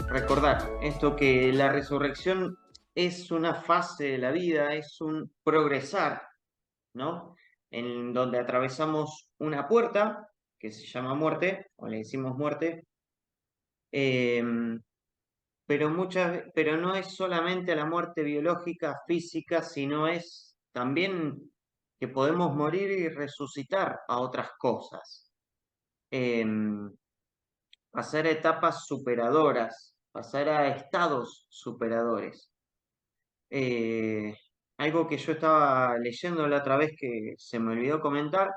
Recordar esto que la resurrección es una fase de la vida, es un progresar, ¿no? En donde atravesamos una puerta que se llama muerte, o le decimos muerte, pero no es solamente la muerte biológica, física, sino es también que podemos morir y resucitar a otras cosas. Pasar a etapas superadoras, pasar a estados superadores. Eh, Algo que yo estaba leyendo la otra vez que se me olvidó comentar,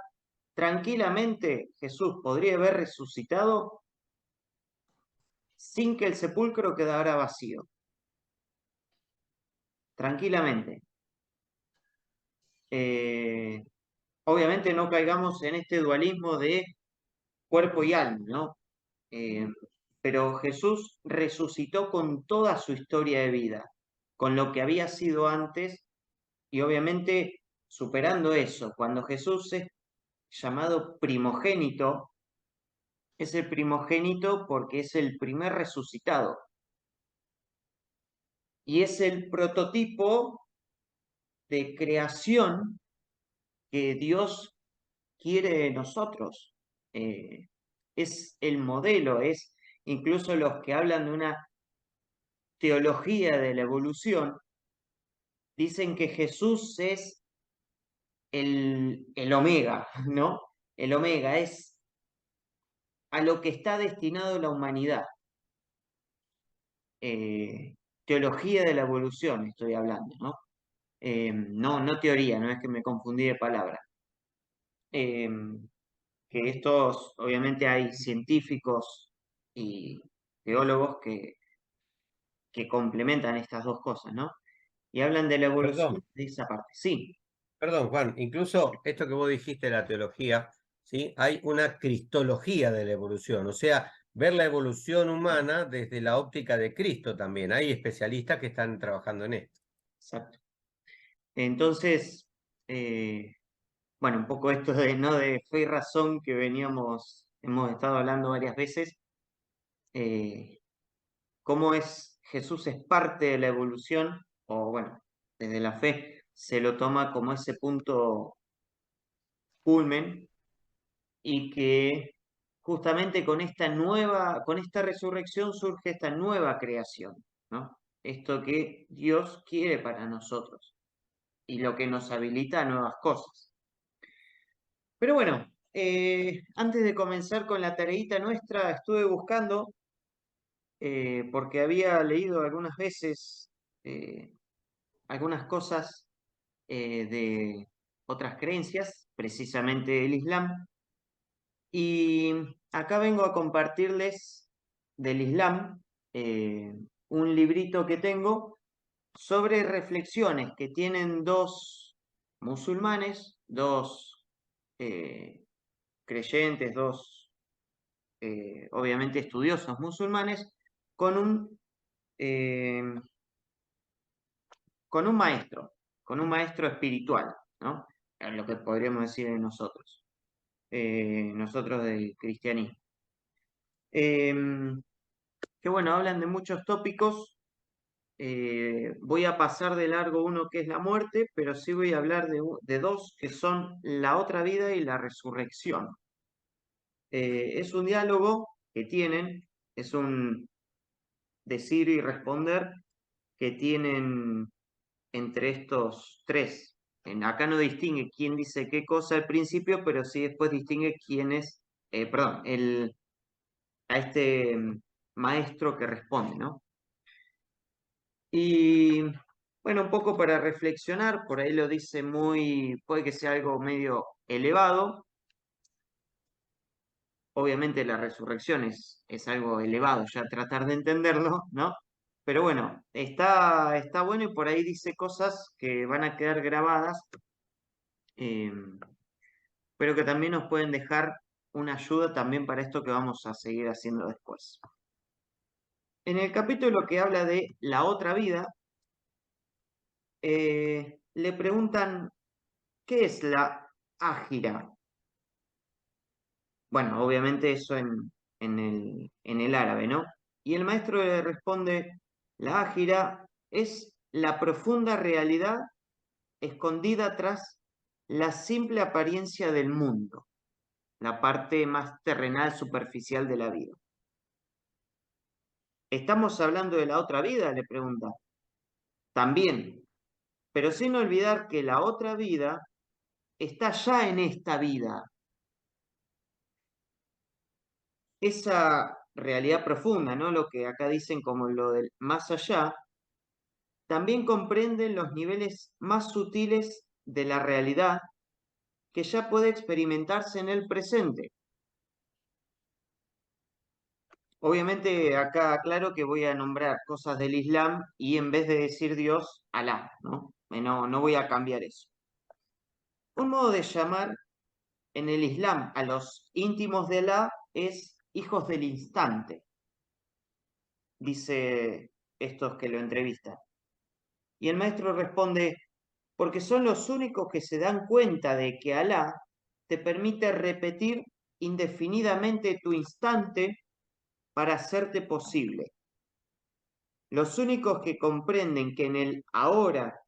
tranquilamente Jesús podría haber resucitado sin que el sepulcro quedara vacío, tranquilamente. Eh, Obviamente no caigamos en este dualismo de cuerpo y alma, ¿no? Eh, pero Jesús resucitó con toda su historia de vida, con lo que había sido antes y obviamente superando eso. Cuando Jesús es llamado primogénito, es el primogénito porque es el primer resucitado y es el prototipo de creación que Dios quiere de nosotros. Eh, es el modelo, es incluso los que hablan de una teología de la evolución, dicen que Jesús es el omega, ¿no? El omega es a lo que está destinado la humanidad. Eh, Teología de la evolución estoy hablando, ¿no? No teoría, no es que me confundí de palabra. Eh, que estos, obviamente hay científicos y teólogos que complementan estas dos cosas, ¿no? Y hablan de la evolución Perdón, de esa parte. Sí, perdón, Juan, incluso esto que vos dijiste de la teología, ¿sí? Hay una cristología de la evolución, o sea, ver la evolución humana desde la óptica de Cristo también. Hay especialistas que están trabajando en esto. exacto. Entonces, eh, bueno, un poco esto de, ¿no? De fe y razón que hemos estado hablando varias veces, eh, cómo es Jesús es parte de la evolución, o bueno, desde la fe se lo toma como ese punto culmen, y que justamente con esta resurrección surge esta nueva creación, ¿no? Esto que Dios quiere para nosotros y lo que nos habilita a nuevas cosas. Pero bueno, antes de comenzar con la tareita nuestra, estuve buscando, porque había leído algunas veces eh, algunas cosas de otras creencias, precisamente el Islam, y acá vengo a compartirles del Islam un librito que tengo sobre reflexiones que tienen dos musulmanes, dos eh, creyentes, dos obviamente estudiosos musulmanes, con un, eh, con un maestro espiritual, ¿no? Es lo que podríamos decir de nosotros, nosotros del cristianismo. Que bueno, hablan de muchos tópicos. Voy a pasar de largo uno que es la muerte, pero sí voy a hablar de dos que son la otra vida y la resurrección. Es un diálogo que tienen, es un decir y responder que tienen entre estos tres. Acá no distingue quién dice qué cosa al principio, pero sí después distingue quién es, perdón, a este maestro que responde, ¿no? Y bueno, un poco para reflexionar, por ahí lo dice muy, puede que sea algo medio elevado. Obviamente la resurrección es algo elevado, ya tratar de entenderlo, ¿no? Pero bueno, está bueno y por ahí dice cosas que van a quedar grabadas, eh, pero que también nos pueden dejar una ayuda también para esto que vamos a seguir haciendo después. En el capítulo que habla de la otra vida, le preguntan, ¿qué es la ágira? Bueno, obviamente eso en el árabe, ¿no? Y el maestro le responde, la ágira es la profunda realidad escondida tras la simple apariencia del mundo, la parte más terrenal, superficial de la vida. ¿Estamos hablando de la otra vida?, le pregunta. También, pero sin olvidar que la otra vida está ya en esta vida. Esa realidad profunda, ¿no? Lo que acá dicen como lo del más allá, también comprenden los niveles más sutiles de la realidad que ya puede experimentarse en el presente. Obviamente acá aclaro que voy a nombrar cosas del Islam y en vez de decir Dios, Alá, ¿no? No voy a cambiar eso. Un modo de llamar en el Islam a los íntimos de Alá es hijos del instante, dice estos que lo entrevistan. Y el maestro responde, porque son los únicos que se dan cuenta de que Alá te permite repetir indefinidamente tu instante para hacerte posible. Los únicos que comprenden que en el ahora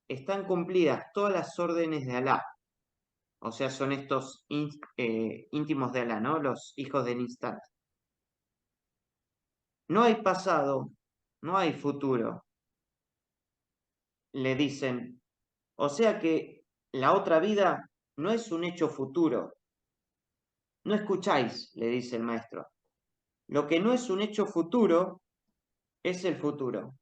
están cumplidas todas las órdenes de Alá, o sea, son estos íntimos de Alá, ¿no? Los hijos del instante. No hay pasado, no hay futuro, le dicen. O sea que la otra vida no es un hecho futuro. No escucháis, le dice el maestro. Lo que no es un hecho futuro es el futuro.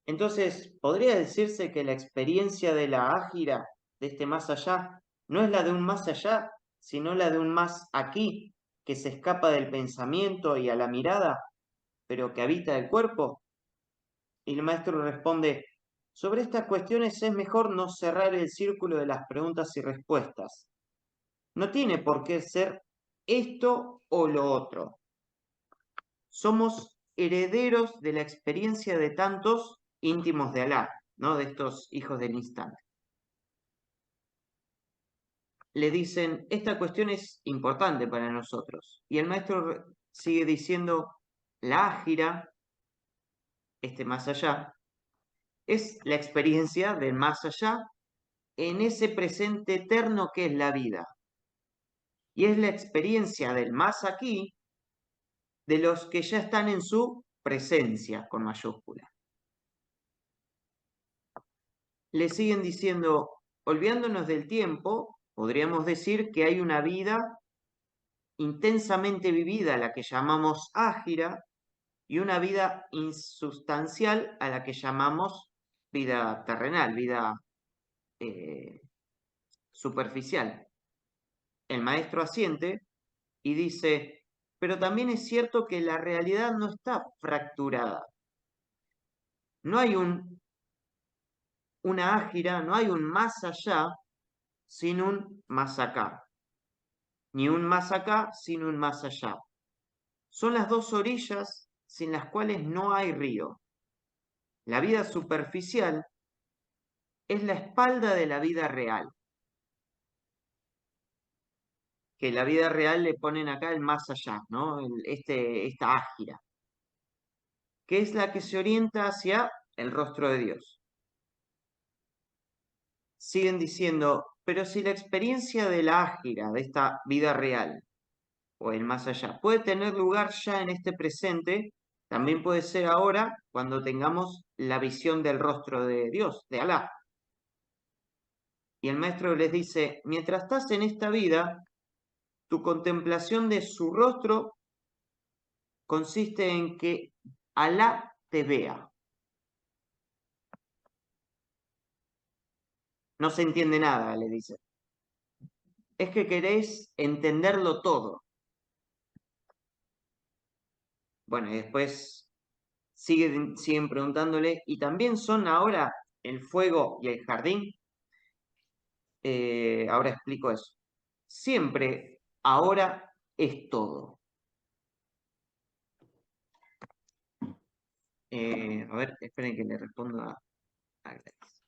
Entonces, ¿podría decirse que la experiencia de la ágira, de este más allá, no es la de un más allá, sino la de un más aquí, que se escapa del pensamiento y a la mirada, pero que habita el cuerpo? Y el maestro responde, sobre estas cuestiones es mejor no cerrar el círculo de las preguntas y respuestas. No tiene por qué ser esto o lo otro. Somos herederos de la experiencia de tantos íntimos de Alá, ¿no? De estos hijos del instante. Le dicen, esta cuestión es importante para nosotros. Y el maestro sigue diciendo, la ágira, este más allá, es la experiencia del más allá en ese presente eterno que es la vida. Y es la experiencia del más aquí de los que ya están en su presencia, con mayúscula. Le siguen diciendo, olvidándonos del tiempo, podríamos decir que hay una vida intensamente vivida, la que llamamos ágira, y una vida insustancial a la que llamamos vida terrenal, vida superficial. El maestro asiente y dice, pero también es cierto que la realidad no está fracturada. No hay una ágira, no hay un más allá sin un más acá, ni un más acá sin un más allá. Son las dos orillas sin las cuales no hay río. La vida superficial es la espalda de la vida real, que la vida real le ponen acá el más allá, ¿no? Esta ágira, que es la que se orienta hacia el rostro de Dios. Siguen diciendo, pero si la experiencia de la ágira, de esta vida real, o el más allá, puede tener lugar ya en este presente, también puede ser ahora cuando tengamos la visión del rostro de Dios, de Alá. Y el maestro les dice, mientras estás en esta vida, tu contemplación de su rostro consiste en que Alá te vea. No se entiende nada, le dice. Es que queréis entenderlo todo. Bueno, y después siguen preguntándole, ¿y también son ahora el fuego y el jardín? Ahora explico eso. Siempre, ahora es todo. A ver, esperen que le respondo a Grace.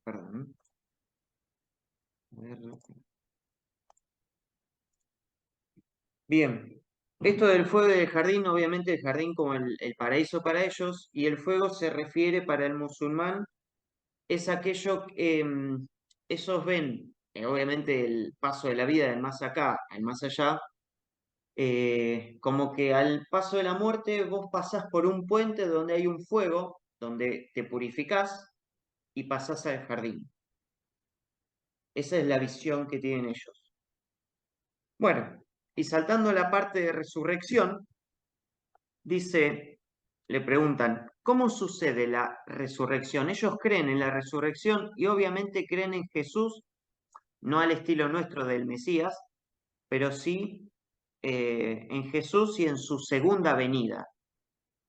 Perdón. A ver. Bien. Esto del fuego y del jardín, obviamente el jardín como el paraíso para ellos, y el fuego se refiere para el musulmán, es aquello que esos ven, obviamente el paso de la vida del más acá al más allá, como que al paso de la muerte vos pasás por un puente donde hay un fuego, donde te purificás y pasás al jardín. Esa es la visión que tienen ellos. Bueno, y saltando a la parte de resurrección, dice, le preguntan, ¿cómo sucede la resurrección? Ellos creen en la resurrección y obviamente creen en Jesús, no al estilo nuestro del Mesías, pero sí en Jesús y en su segunda venida.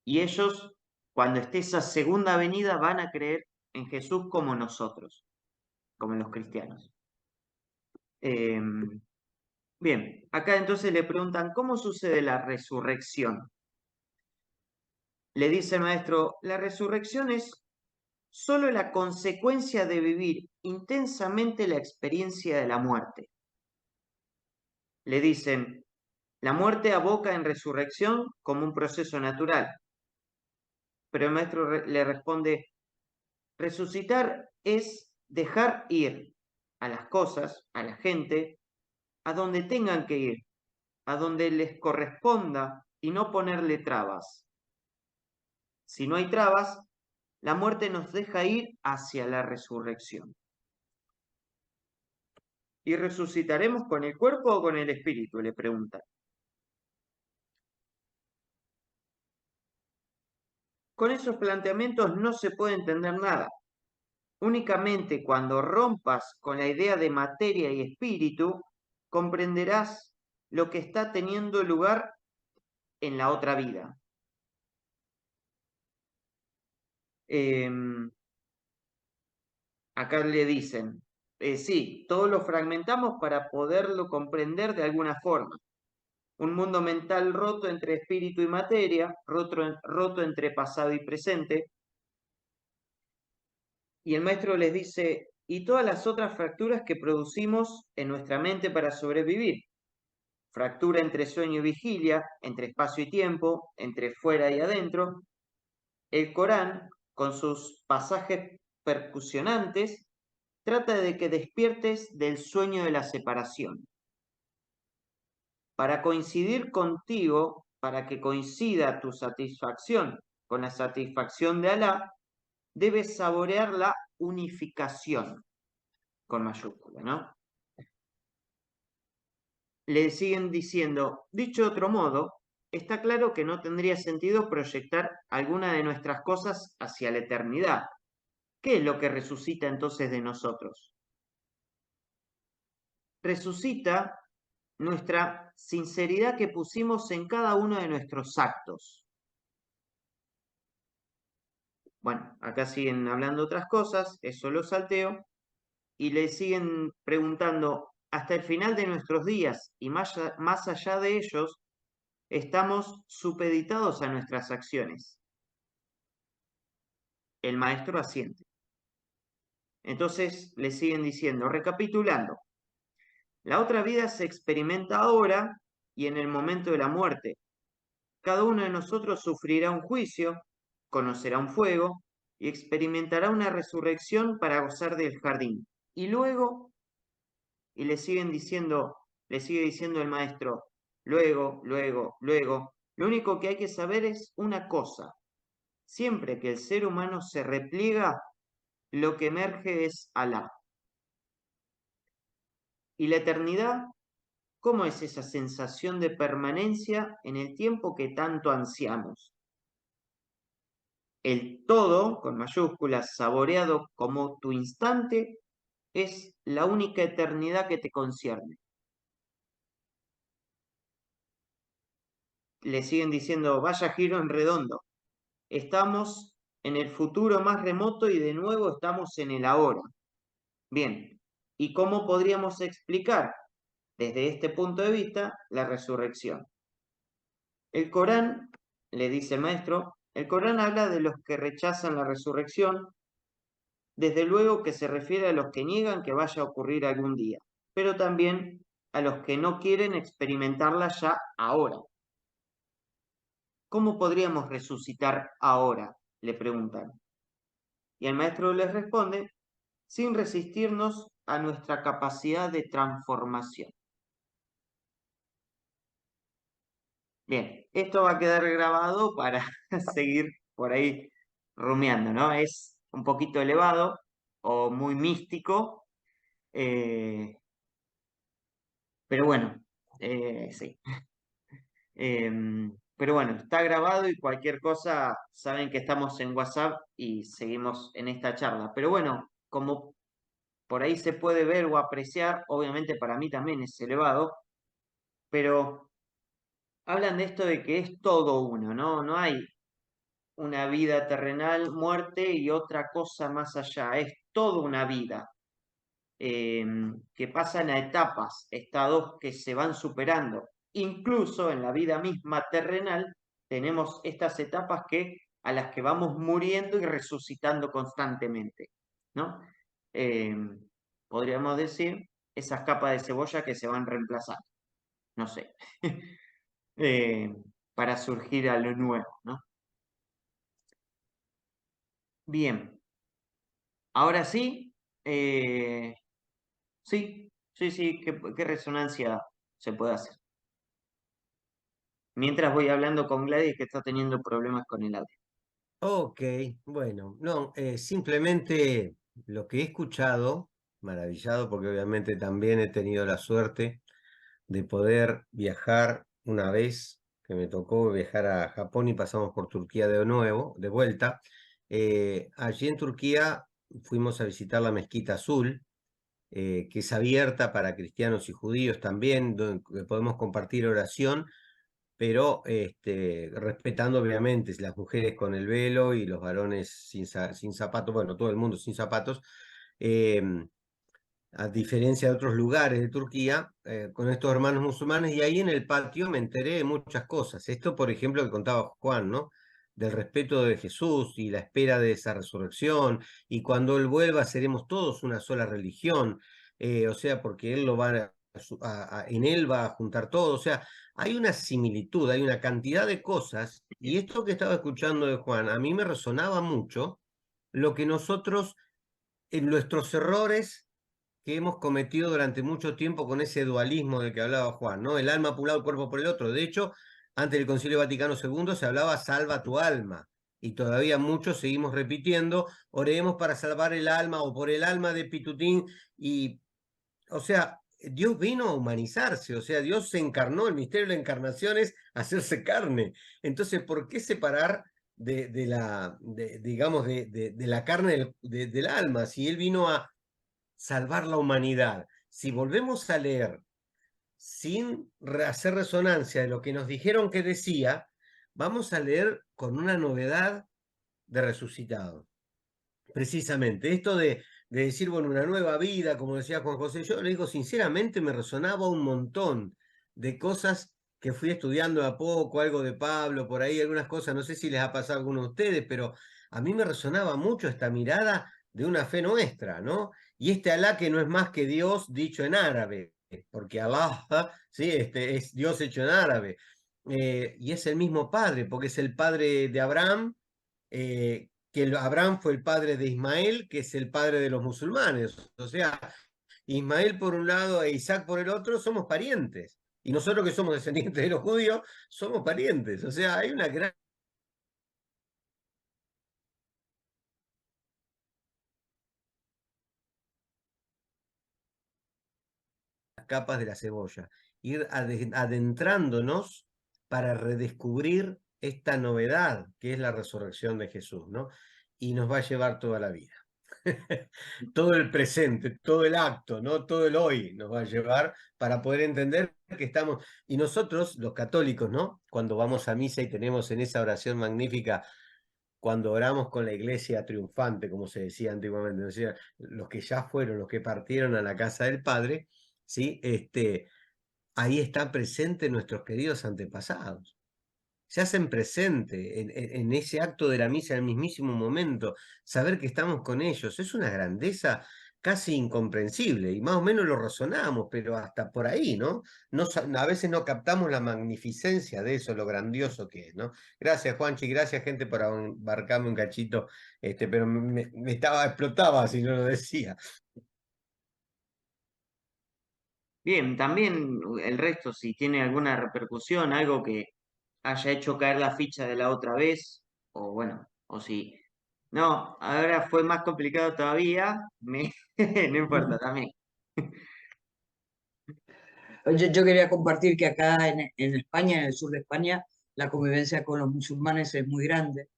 Y ellos, cuando esté esa segunda venida, van a creer en Jesús como nosotros, como los cristianos. Bien, acá entonces le preguntan, ¿cómo sucede la resurrección? Le dice el maestro, la resurrección es solo la consecuencia de vivir intensamente la experiencia de la muerte. Le dicen, la muerte aboca en resurrección como un proceso natural. Pero el maestro le responde, resucitar es dejar ir a las cosas, a la gente, a donde tengan que ir, a donde les corresponda y no ponerle trabas. Si no hay trabas, la muerte nos deja ir hacia la resurrección. ¿Y resucitaremos con el cuerpo o con el espíritu? Le pregunta. Con esos planteamientos no se puede entender nada. Únicamente cuando rompas con la idea de materia y espíritu, comprenderás lo que está teniendo lugar en la otra vida. Acá le dicen, sí, todo lo fragmentamos para poderlo comprender de alguna forma. Un mundo mental roto entre espíritu y materia, roto entre pasado y presente. Y el maestro les dice, y todas las otras fracturas que producimos en nuestra mente para sobrevivir. Fractura entre sueño y vigilia, entre espacio y tiempo, entre fuera y adentro. El Corán, con sus pasajes percusionantes, trata de que despiertes del sueño de la separación. Para coincidir contigo, para que coincida tu satisfacción con la satisfacción de Alá, debes saborear la unificación, con mayúscula, ¿no? Le siguen diciendo, dicho de otro modo, está claro que no tendría sentido proyectar alguna de nuestras cosas hacia la eternidad. ¿Qué es lo que resucita entonces de nosotros? Resucita nuestra sinceridad que pusimos en cada uno de nuestros actos. Bueno, acá siguen hablando otras cosas, eso lo salteo, y le siguen preguntando, hasta el final de nuestros días y más allá de ellos, estamos supeditados a nuestras acciones. El maestro asiente. Entonces le siguen diciendo, recapitulando, la otra vida se experimenta ahora y en el momento de la muerte. Cada uno de nosotros sufrirá un juicio, conocerá un fuego y experimentará una resurrección para gozar del jardín. Y luego, y le sigue diciendo el maestro, luego, lo único que hay que saber es una cosa. Siempre que el ser humano se repliega, lo que emerge es Alá. ¿Y la eternidad? ¿Cómo es esa sensación de permanencia en el tiempo que tanto ansiamos? El todo, con mayúsculas, saboreado como tu instante, es la única eternidad que te concierne. Le siguen diciendo, vaya giro en redondo. Estamos en el futuro más remoto y de nuevo estamos en el ahora. Bien, ¿y cómo podríamos explicar desde este punto de vista la resurrección? El Corán, le dice el maestro, el Corán habla de los que rechazan la resurrección Desde luego que se refiere a los que niegan que vaya a ocurrir algún día, pero también a los que no quieren experimentarla ya ahora. ¿Cómo podríamos resucitar ahora?, le preguntan. Y el maestro les responde, sin resistirnos a nuestra capacidad de transformación. Bien, esto va a quedar grabado para seguir por ahí rumiando, ¿no? Es un poquito elevado o muy místico, eh, pero bueno, sí. Pero bueno, está grabado y cualquier cosa, saben que estamos en WhatsApp y seguimos en esta charla. Pero bueno, como por ahí se puede ver o apreciar, obviamente para mí también es elevado, pero hablan de esto de que es todo uno, ¿no? No hay una vida terrenal, muerte y otra cosa más allá, es toda una vida que pasan a etapas, estados que se van superando. Incluso en la vida misma terrenal tenemos estas etapas a las que vamos muriendo y resucitando constantemente, ¿no? Podríamos decir esas capas de cebolla que se van reemplazando, no sé, eh, para surgir a lo nuevo, ¿no? Bien, ahora sí, sí, sí, sí, ¿qué resonancia se puede hacer? Mientras voy hablando con Gladys que está teniendo problemas con el audio. Ok, bueno, no, simplemente lo que he escuchado, maravillado, porque obviamente también he tenido la suerte de poder viajar una vez, que me tocó viajar a Japón y pasamos por Turquía de nuevo, de vuelta. Allí en Turquía fuimos a visitar la Mezquita Azul, que es abierta para cristianos y judíos también, donde podemos compartir oración, pero respetando obviamente las mujeres con el velo y los varones sin zapatos, bueno, todo el mundo sin zapatos. em, a diferencia de otros lugares de Turquía, con estos hermanos musulmanes, y ahí en el patio me enteré de muchas cosas. Esto, por ejemplo, que contaba Juan, ¿no? Del respeto de Jesús y la espera de esa resurrección, y cuando Él vuelva seremos todos una sola religión, o sea, porque Él lo va en Él va a juntar todo, o sea, hay una similitud, hay una cantidad de cosas, y esto que estaba escuchando de Juan, a mí me resonaba mucho lo que nosotros, en nuestros errores, que hemos cometido durante mucho tiempo con ese dualismo del que hablaba Juan, ¿no? El alma por un lado, el cuerpo por el otro. De hecho, antes del Concilio Vaticano II se hablaba salva tu alma. Y todavía muchos seguimos repitiendo, oremos para salvar el alma o por el alma de Pitutín. Y, o sea, Dios vino a humanizarse, o sea, Dios se encarnó, el misterio de la encarnación es hacerse carne. Entonces, ¿por qué separar digamos, de la carne del alma? Si Él vino a salvar la humanidad. Si volvemos a leer sin hacer resonancia de lo que nos dijeron que decía, vamos a leer con una novedad de resucitado. Precisamente, esto de decir, bueno, una nueva vida, como decía Juan José, yo le digo sinceramente, me resonaba un montón de cosas que fui estudiando a poco, algo de Pablo, por ahí algunas cosas, no sé si les ha pasado a alguno de ustedes, pero a mí me resonaba mucho esta mirada de una fe nuestra, ¿no? Y este Alá que no es más que Dios dicho en árabe, porque Allah, ¿sí? Es Dios hecho en árabe, y es el mismo Padre, porque es el Padre de Abraham, que Abraham fue el padre de Ismael, que es el padre de los musulmanes. O sea, Ismael por un lado e Isaac por el otro somos parientes. Y nosotros que somos descendientes de los judíos, somos parientes. O sea, hay una gran capas de la cebolla. Ir adentrándonos para redescubrir esta novedad que es la resurrección de Jesús, ¿no? Y nos va a llevar toda la vida. Todo el presente, todo el acto, ¿no? Todo el hoy nos va a llevar para poder entender que estamos, y nosotros, los católicos, ¿no? Cuando vamos a misa y tenemos en esa oración magnífica, cuando oramos con la iglesia triunfante, como se decía antiguamente, o sea, los que ya fueron, los que partieron a la casa del Padre, ¿sí? Ahí están presentes nuestros queridos antepasados. se hacen presente en ese acto de la misa, en el mismísimo momento, saber que estamos con ellos, es una grandeza casi incomprensible, y más o menos lo razonamos, pero hasta por ahí, ¿no? A veces no captamos la magnificencia de eso, lo grandioso que es, ¿no? Gracias, Juanchi, gracias, gente, por abarcarme un cachito, pero explotaba si no lo decía. Bien, también el resto, si tiene alguna repercusión, algo que haya hecho caer la ficha de la otra vez, o bueno, o si no, ahora fue más complicado todavía, no importa también. Yo quería compartir que acá en España, en el sur de España, la convivencia con los musulmanes es muy grande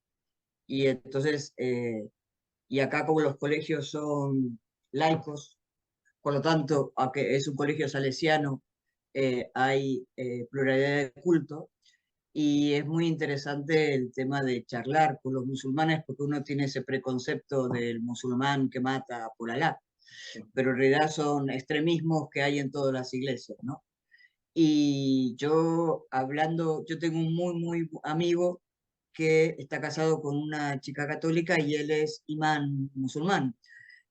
y entonces, y acá como los colegios son laicos, por lo tanto, aunque es un colegio salesiano, hay pluralidad de culto y es muy interesante el tema de charlar con los musulmanes porque uno tiene ese preconcepto del musulmán que mata por Alá, pero en realidad son extremismos que hay en todas las iglesias, ¿no? Y yo hablando, yo tengo un muy amigo que está casado con una chica católica y él es imán musulmán.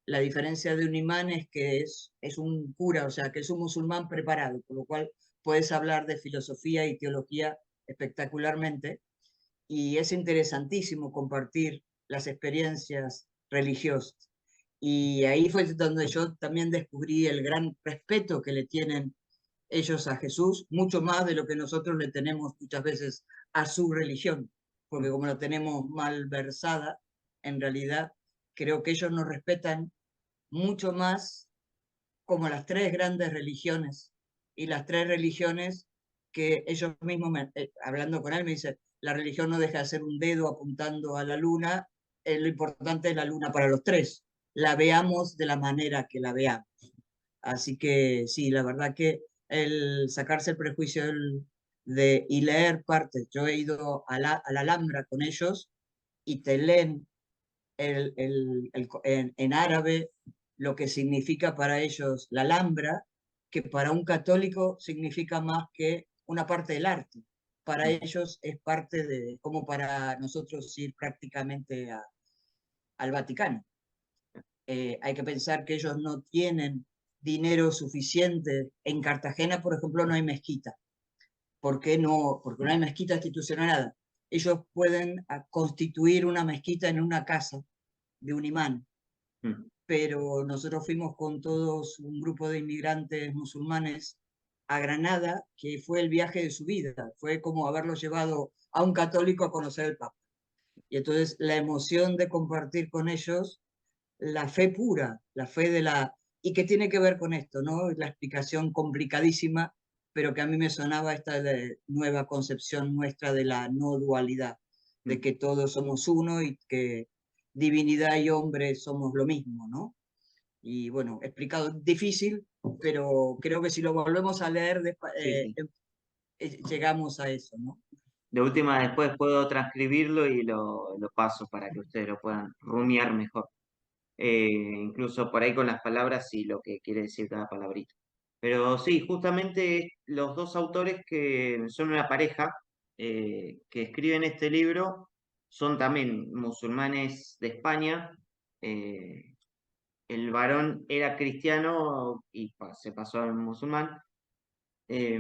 La diferencia de un imán es que es un cura, o sea, que es un musulmán preparado, por lo cual puedes hablar de filosofía y teología espectacularmente. Y es interesantísimo compartir las experiencias religiosas. Y ahí fue donde yo también descubrí el gran respeto que le tienen ellos a Jesús, mucho más de lo que nosotros le tenemos muchas veces a su religión, porque como la tenemos mal versada, en realidad creo que ellos nos respetan mucho más como las tres grandes religiones, y las tres religiones que ellos mismos, hablando con él, me dice, la religión no deja de ser un dedo apuntando a la luna, lo importante es la luna para los tres, la veamos de la manera que la veamos. Así que sí, la verdad que el sacarse el prejuicio y leer partes, yo he ido a la Alhambra con ellos y te leen en árabe lo que significa para ellos la Alhambra, que para un católico significa más que una parte del arte. Para ellos es parte de, como para nosotros ir prácticamente al Vaticano. Hay que pensar que ellos no tienen dinero suficiente. En Cartagena, por ejemplo, no hay mezquita. ¿Por qué no? Porque no hay mezquita institucional. Ellos pueden constituir una mezquita en una casa de un imán, pero nosotros fuimos con todos un grupo de inmigrantes musulmanes a Granada, que fue el viaje de su vida, fue como haberlo llevado a un católico a conocer al Papa. Y entonces la emoción de compartir con ellos la fe pura, la fe de la... ¿Y qué tiene que ver con esto, no? La explicación complicadísima, pero que a mí me sonaba esta nueva concepción nuestra de la no dualidad, de que todos somos uno y que divinidad y hombre somos lo mismo, ¿no? Y bueno, explicado difícil, pero creo que si lo volvemos a leer, Sí, sí. llegamos a eso, ¿no? De última, después puedo transcribirlo y lo paso para que ustedes lo puedan rumiar mejor. Incluso por ahí con las palabras y lo que quiere decir cada palabrita. Pero sí, justamente los dos autores que son una pareja que escriben este libro son también musulmanes de España. El varón era cristiano y se pasó al musulmán. Es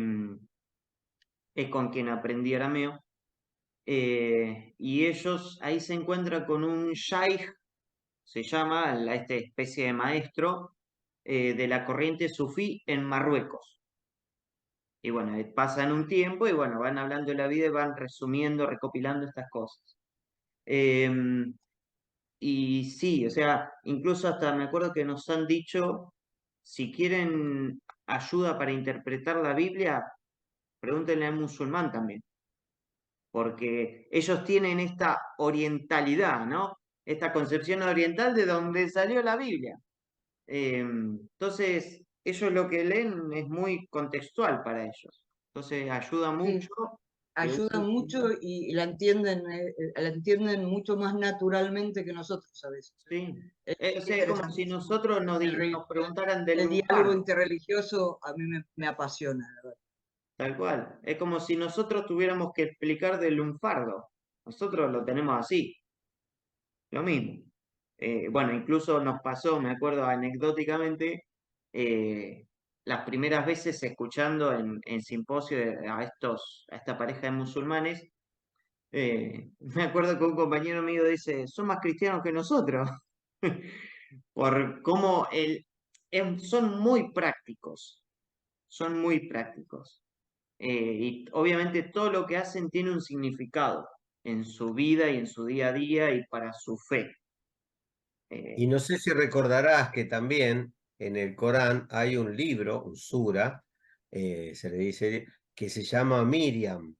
con quien aprendí arameo. Y ellos ahí se encuentran con un shaykh, se llama, esta especie de maestro de la corriente sufí en Marruecos. Y bueno, pasan un tiempo y bueno, van hablando de la vida y van resumiendo, recopilando estas cosas. Y sí, o sea, incluso hasta me acuerdo que nos han dicho, si quieren ayuda para interpretar la Biblia, pregúntenle al musulmán también, porque ellos tienen esta orientalidad, ¿no? Esta concepción oriental de donde salió la Biblia. Entonces, ellos lo que leen es muy contextual para ellos. Entonces, ayuda mucho Sí, que un ayudan mucho musulmán, y la entienden mucho más naturalmente que nosotros a veces. sí. Es O sea, es como si interesantísimo. nosotros nos preguntaran del El diálogo lutano. interreligioso a mí me apasiona, la verdad. tal cual. Es como si nosotros tuviéramos que explicar del lunfardo. Nosotros lo tenemos así, lo mismo. Bueno, incluso nos pasó, me acuerdo anecdóticamente, eh, las primeras veces escuchando en simposio a esta pareja de musulmanes, me acuerdo que un compañero mío dice, son más cristianos que nosotros, por cómo son muy prácticos, son muy prácticos. Y obviamente todo lo que hacen tiene un significado en su vida y en su día a día y para su fe. Y Eh, no sé si recordarás que también en el Corán hay un libro, un sura, se le dice, que se llama Miriam,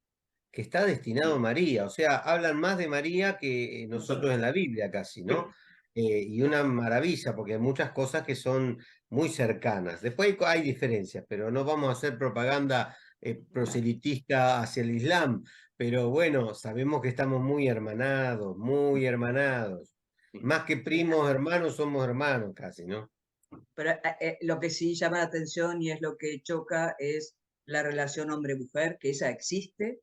que está destinado a sí, María. O sea, hablan más de María que nosotros en la Biblia casi, ¿no? Y una maravilla, porque hay muchas cosas que son muy cercanas. Después hay diferencias, pero no vamos a hacer propaganda proselitista hacia el Islam. Pero bueno, sabemos que estamos muy hermanados, muy hermanados. sí, Más que primos hermanos, somos hermanos casi, ¿no? Pero lo que sí llama la atención y es lo que choca es la relación hombre-mujer, que esa existe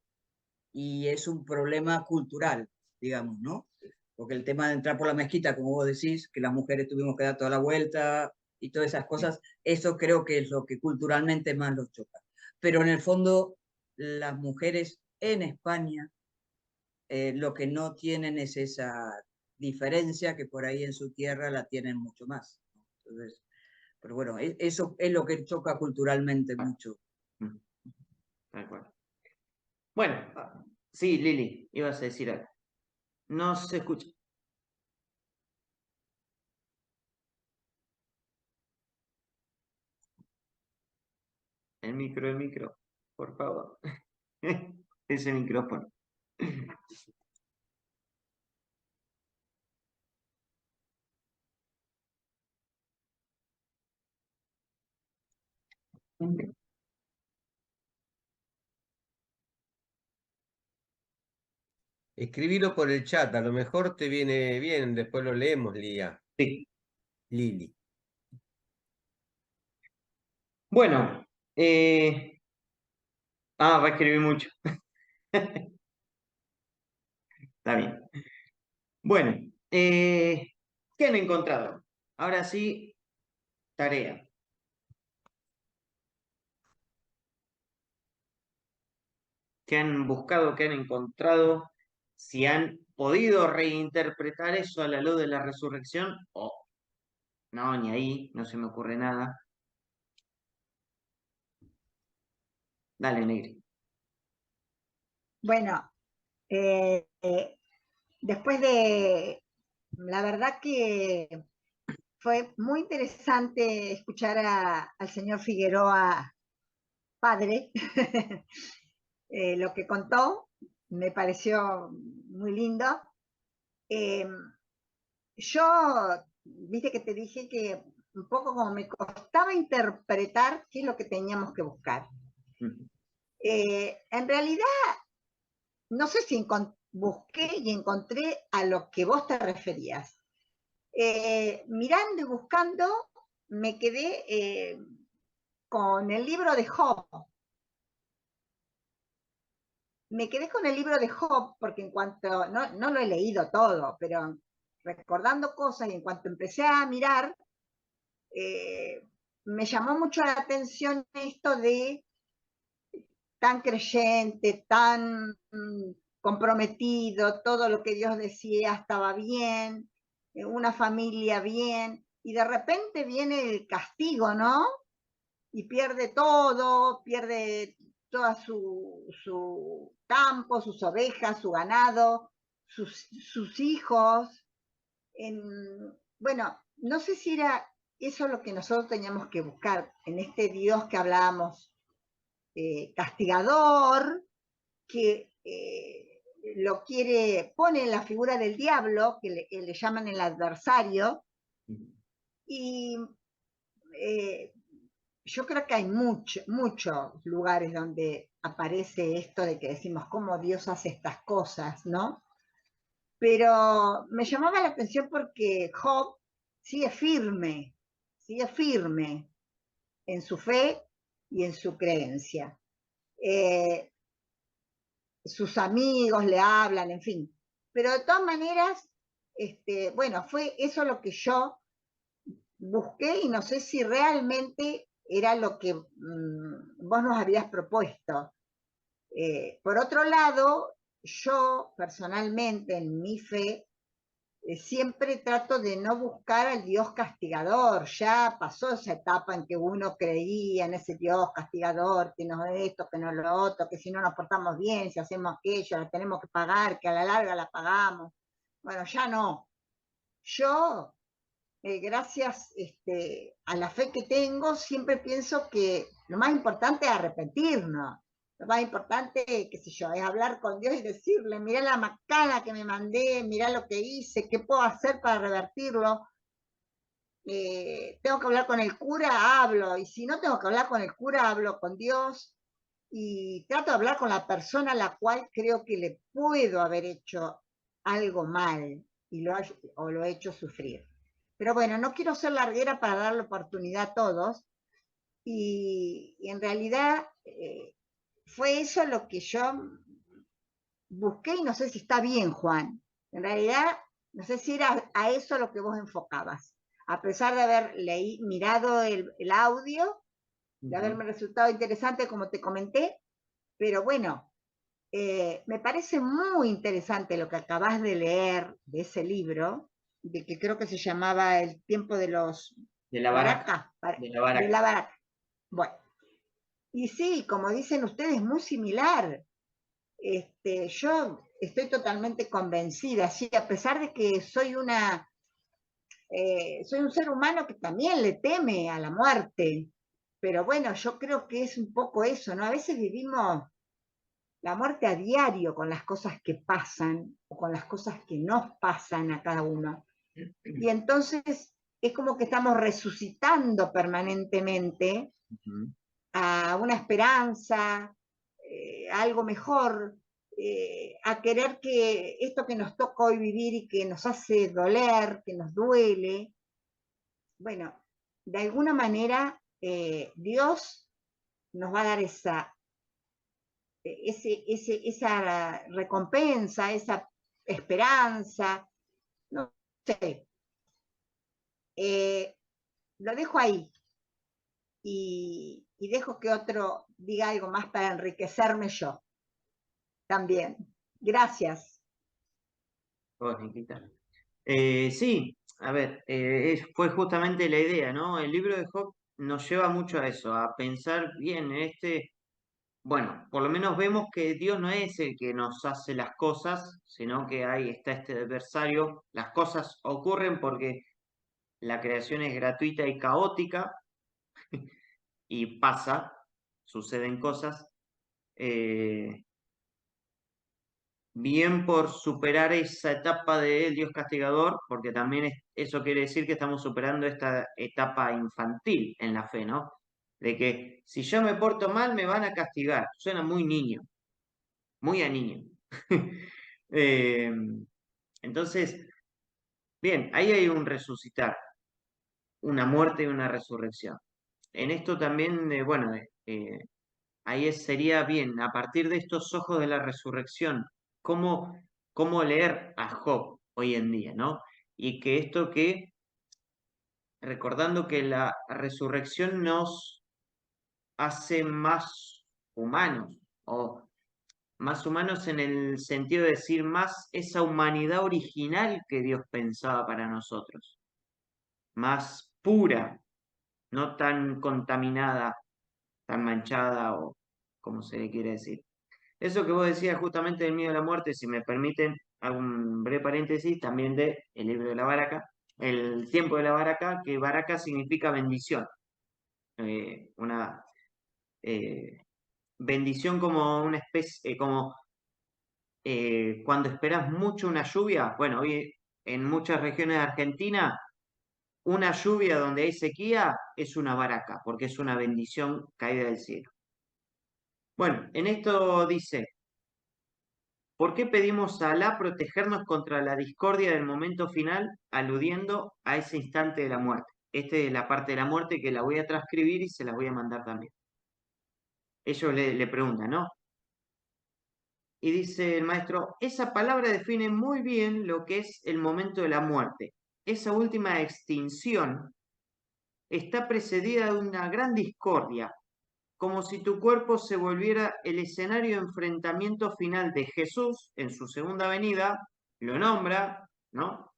y es un problema cultural, digamos, ¿no? Porque el tema de entrar por la mezquita, como vos decís, que las mujeres tuvimos que dar toda la vuelta y todas esas sí, cosas, eso creo que es lo que culturalmente más los choca. Pero en el fondo, las mujeres en España lo que no tienen es esa diferencia que por ahí en su tierra la tienen mucho más, ¿no? Entonces, pero bueno, eso es lo que choca culturalmente ah, mucho. mm, tal cual. Bueno, sí, Lili, ibas a decir algo. No se escucha. El micro, por favor. Ese micrófono. Escribilo por el chat, a lo mejor te viene bien, después lo leemos, Sí. Lili. Bueno, va a escribir mucho. Está bien. Bueno, ¿qué han encontrado? Ahora sí, tarea. ¿Qué han buscado? ¿Qué han encontrado? Si han podido reinterpretar eso a la luz de la resurrección o no, ni ahí, no se me ocurre nada. Dale, Negri. Bueno, eh, eh, después de, la verdad que fue muy interesante escuchar al señor Figueroa, padre, lo que contó, me pareció muy lindo. Eh, yo, viste que te dije que un poco como me costaba interpretar qué es lo que teníamos que buscar. Mm, En realidad, no sé si busqué y encontré a lo que vos te referías. Mirando y buscando, me quedé con el libro de Job. Me quedé con el libro de Job porque en cuanto, no lo he leído todo, pero recordando cosas y en cuanto empecé a mirar, me llamó mucho la atención esto de tan creyente, tan comprometido, todo lo que Dios decía estaba bien, una familia bien, y de repente viene el castigo, ¿no? Y pierde todo, pierde todo su campo, sus ovejas, su ganado, sus hijos. Bueno, no sé si era eso lo que nosotros teníamos que buscar en este Dios que hablábamos, castigador, que lo quiere, pone en la figura del diablo, que le llaman el adversario, mm, y eh, yo creo que hay muchos lugares donde aparece esto de que decimos cómo Dios hace estas cosas, ¿no? Pero me llamaba la atención porque Job sigue firme en su fe y en su creencia. eh, sus amigos le hablan, en fin. Pero de todas maneras, bueno, fue eso lo que yo busqué y no sé si realmente era lo que vos nos habías propuesto. Por otro lado, yo personalmente en mi fe siempre trato de no buscar al Dios castigador. Ya pasó esa etapa en que uno creía en ese Dios castigador, que nos esto, que nos lo otro, que si no nos portamos bien, si hacemos aquello, la tenemos que pagar, que a la larga la pagamos. Bueno, ya no. Yo, gracias a la fe que tengo, siempre pienso que lo más importante es arrepentirnos. Lo más importante, qué sé yo, es hablar con Dios y decirle, mirá la macana que me mandé, mirá lo que hice, qué puedo hacer para revertirlo. Tengo que hablar con el cura, hablo, y si no tengo que hablar con el cura, hablo con Dios y trato de hablar con la persona a la cual creo que le puedo haber hecho algo mal y lo he hecho sufrir. Pero bueno, no quiero ser larguera para dar la oportunidad a todos y en realidad fue eso lo que yo busqué y no sé si está bien, Juan. En realidad, no sé si era a eso lo que vos enfocabas. A pesar de haber mirado el audio, de haberme resultado interesante, como te comenté, pero bueno, me parece muy interesante lo que acabas de leer de ese libro, de que creo que se llamaba El tiempo de los De la baraca. De la baraca. Bueno, y sí, como dicen ustedes, muy similar. Yo estoy totalmente convencida, sí, a pesar de que soy soy un ser humano que también le teme a la muerte, pero bueno, yo creo que es un poco eso, ¿no? A veces vivimos la muerte a diario con las cosas que pasan o con las cosas que nos pasan a cada uno. Y entonces es como que estamos resucitando permanentemente a una esperanza, a algo mejor, a querer que esto que nos toca hoy vivir y que nos hace doler, que nos duele, bueno, de alguna manera Dios nos va a dar esa recompensa, esa esperanza, no sé. Lo dejo ahí y dejo que otro diga algo más para enriquecerme yo también. Gracias. Vos, Nikita. Sí, a ver, fue justamente la idea, ¿no? El libro de Job nos lleva mucho a eso, a pensar bien en bueno, por lo menos vemos que Dios no es el que nos hace las cosas, sino que ahí está este adversario. Las cosas ocurren porque la creación es gratuita y caótica y pasa, suceden cosas. Bien por superar esa etapa de Dios castigador, porque también eso quiere decir que estamos superando esta etapa infantil en la fe, ¿no? De que si yo me porto mal me van a castigar. Suena muy niño, muy a niño. Eh, entonces, bien, ahí hay un resucitar, una muerte y una resurrección. En esto también, bueno, ahí sería bien, a partir de estos ojos de la resurrección, cómo leer a Job hoy en día, ¿no? Y que recordando que la resurrección nos hace más humanos, o más humanos en el sentido de decir más esa humanidad original que Dios pensaba para nosotros, más pura, no tan contaminada, tan manchada o como se le quiere decir. Eso que vos decías justamente del miedo a la muerte, si me permiten, hago un breve paréntesis también de el libro de la Baraca, el tiempo de la Baraca, que Baraca significa bendición. Una bendición como una especie, como cuando esperas mucho una lluvia, bueno, hoy en muchas regiones de Argentina, una lluvia donde hay sequía es una Baraca, porque es una bendición caída del cielo. Bueno, en esto dice, ¿por qué pedimos a Alá protegernos contra la discordia del momento final, aludiendo a ese instante de la muerte? Esta es la parte de la muerte que la voy a transcribir y se la voy a mandar también. ellos le preguntan, ¿no? Y dice el maestro, esa palabra define muy bien lo que es el momento de la muerte. Esa última extinción está precedida de una gran discordia, como si tu cuerpo se volviera el escenario de enfrentamiento final de Jesús en su segunda venida, lo nombra, ¿no?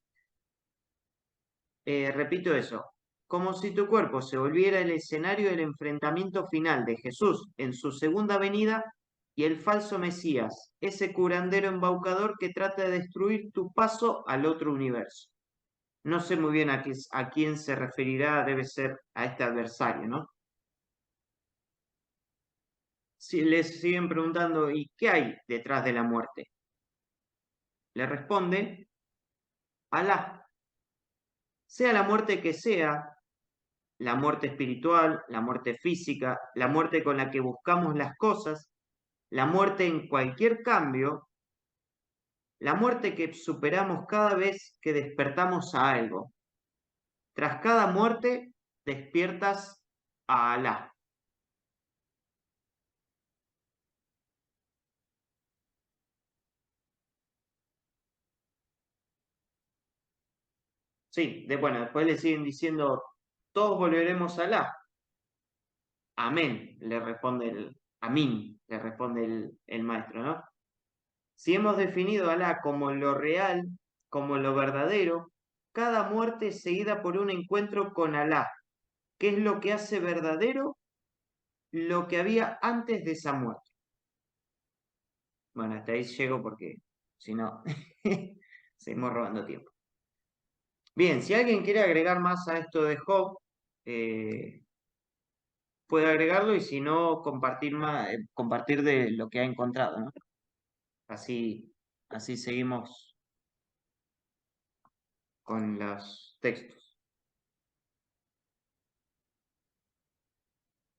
Repito eso, como si tu cuerpo se volviera el escenario del enfrentamiento final de Jesús en su segunda venida y el falso Mesías, ese curandero embaucador que trata de destruir tu paso al otro universo. No sé muy bien a quién se referirá, debe ser a este adversario, ¿no? Si les siguen preguntando, ¿y qué hay detrás de la muerte? Le responde, Alá. Sea la muerte que sea, la muerte espiritual, la muerte física, la muerte con la que buscamos las cosas, la muerte en cualquier cambio, la muerte que superamos cada vez que despertamos a algo. Tras cada muerte, despiertas a Alá. Sí, bueno, después le siguen diciendo, todos volveremos a Alá. Amén, le responde Amín, le responde el maestro, ¿no? Si hemos definido a Alá como lo real, como lo verdadero, cada muerte es seguida por un encuentro con Alá, que es lo que hace verdadero lo que había antes de esa muerte. Bueno, hasta ahí llego porque si no, seguimos robando tiempo. Bien, si alguien quiere agregar más a esto de Job, puede agregarlo y si no, compartir más, compartir de lo que ha encontrado, ¿no? Así seguimos con los textos.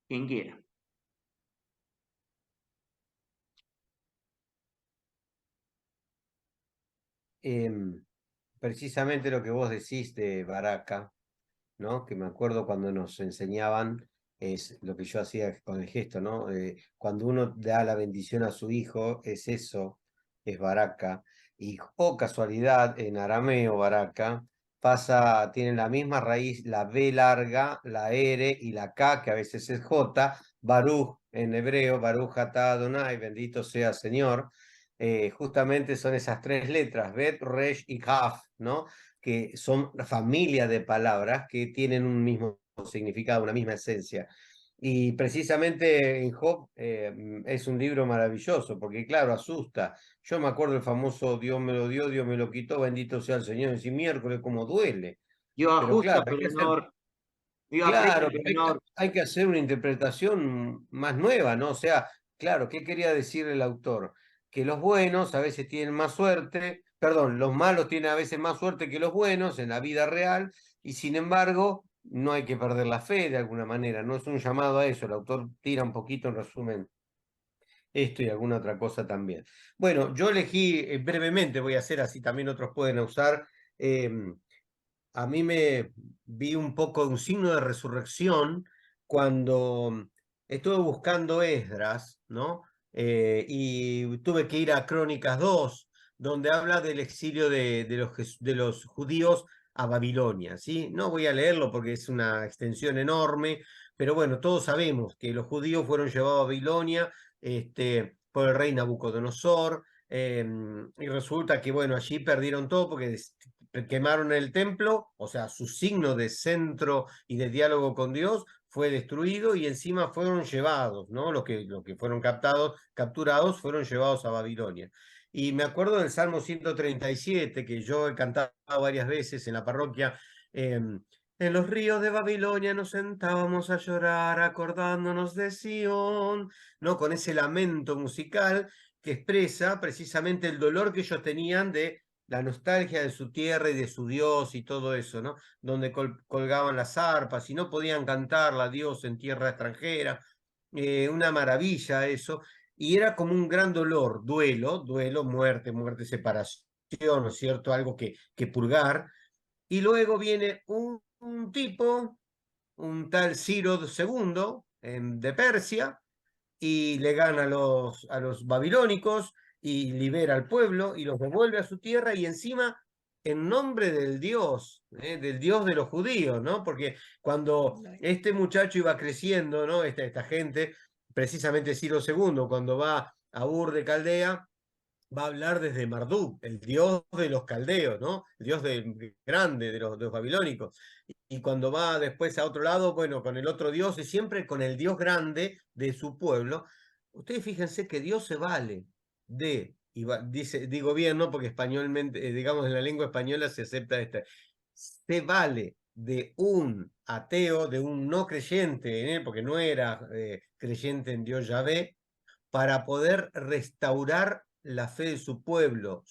Quien quiera. Precisamente lo que vos decís de Baraka, ¿no? Que me acuerdo cuando nos enseñaban, es lo que yo hacía con el gesto, ¿no? Cuando uno da la bendición a su hijo, es eso, es Baraka. Y, oh casualidad, en arameo Baraka tiene la misma raíz, la B larga, la R y la K, que a veces es J, Baruch en hebreo, Baruch atah Adonai, bendito sea Señor. Justamente son esas tres letras, Bet, Resh y Kaf, ¿no? Que son familia de palabras que tienen un mismo significado, una misma esencia. Y precisamente en Job es un libro maravilloso, porque claro, asusta. Yo me acuerdo el famoso Dios me lo dio, Dios me lo quitó, bendito sea el Señor. Y miércoles como duele. Dios Pero ajusta, claro, hay pero que hacer, no. Dios aprieta, claro, pero pero no. hay que hacer una interpretación más nueva, ¿no? O sea, claro, ¿qué quería decir el autor? Que los buenos a veces tienen más suerte, perdón, los malos tienen a veces más suerte que los buenos en la vida real, y sin embargo, no hay que perder la fe de alguna manera, no es un llamado a eso, el autor tira un poquito en resumen esto y alguna otra cosa también. Bueno, yo elegí brevemente, voy a hacer así, también otros pueden usar. A mí me vi un poco un signo de resurrección cuando estuve buscando Esdras, ¿no? Y tuve que ir a Crónicas 2, donde habla del exilio de los judíos a Babilonia, ¿sí? No voy a leerlo porque es una extensión enorme, pero bueno, todos sabemos que los judíos fueron llevados a Babilonia por el rey Nabucodonosor, y resulta que, bueno, allí perdieron todo porque quemaron el templo, o sea, su signo de centro y de diálogo con Dios fue destruido y encima fueron llevados, ¿no? Los que fueron capturados fueron llevados a Babilonia. Y me acuerdo del Salmo 137, que yo he cantado varias veces en la parroquia. En los ríos de Babilonia nos sentábamos a llorar, acordándonos de Sión, ¿no? Con ese lamento musical que expresa precisamente el dolor que ellos tenían de la nostalgia de su tierra y de su Dios y todo eso, ¿no? Donde colgaban las arpas y no podían cantarla a Dios en tierra extranjera. Una maravilla eso. Y era como un gran dolor, duelo, muerte, separación, ¿no es cierto? Algo que purgar. Y luego viene un tipo, un tal Ciro II de Persia, y le gana a los babilónicos y libera al pueblo y los devuelve a su tierra y encima en nombre del Dios de los judíos, ¿no? Porque cuando este muchacho iba creciendo, ¿no? Esta gente, precisamente Ciro II, cuando va a Ur de Caldea, va a hablar desde Marduk, el dios de los caldeos, ¿no? El dios grande de los babilónicos. Y cuando va después a otro lado, bueno, con el otro dios y siempre con el dios grande de su pueblo. Ustedes fíjense que Dios se vale dice, digo bien, ¿no? Porque españolmente, digamos, en la lengua española se acepta esta. Se vale de un ateo, de un no creyente, porque no era creyente en Dios Yahvé, para poder restaurar la fe de su pueblo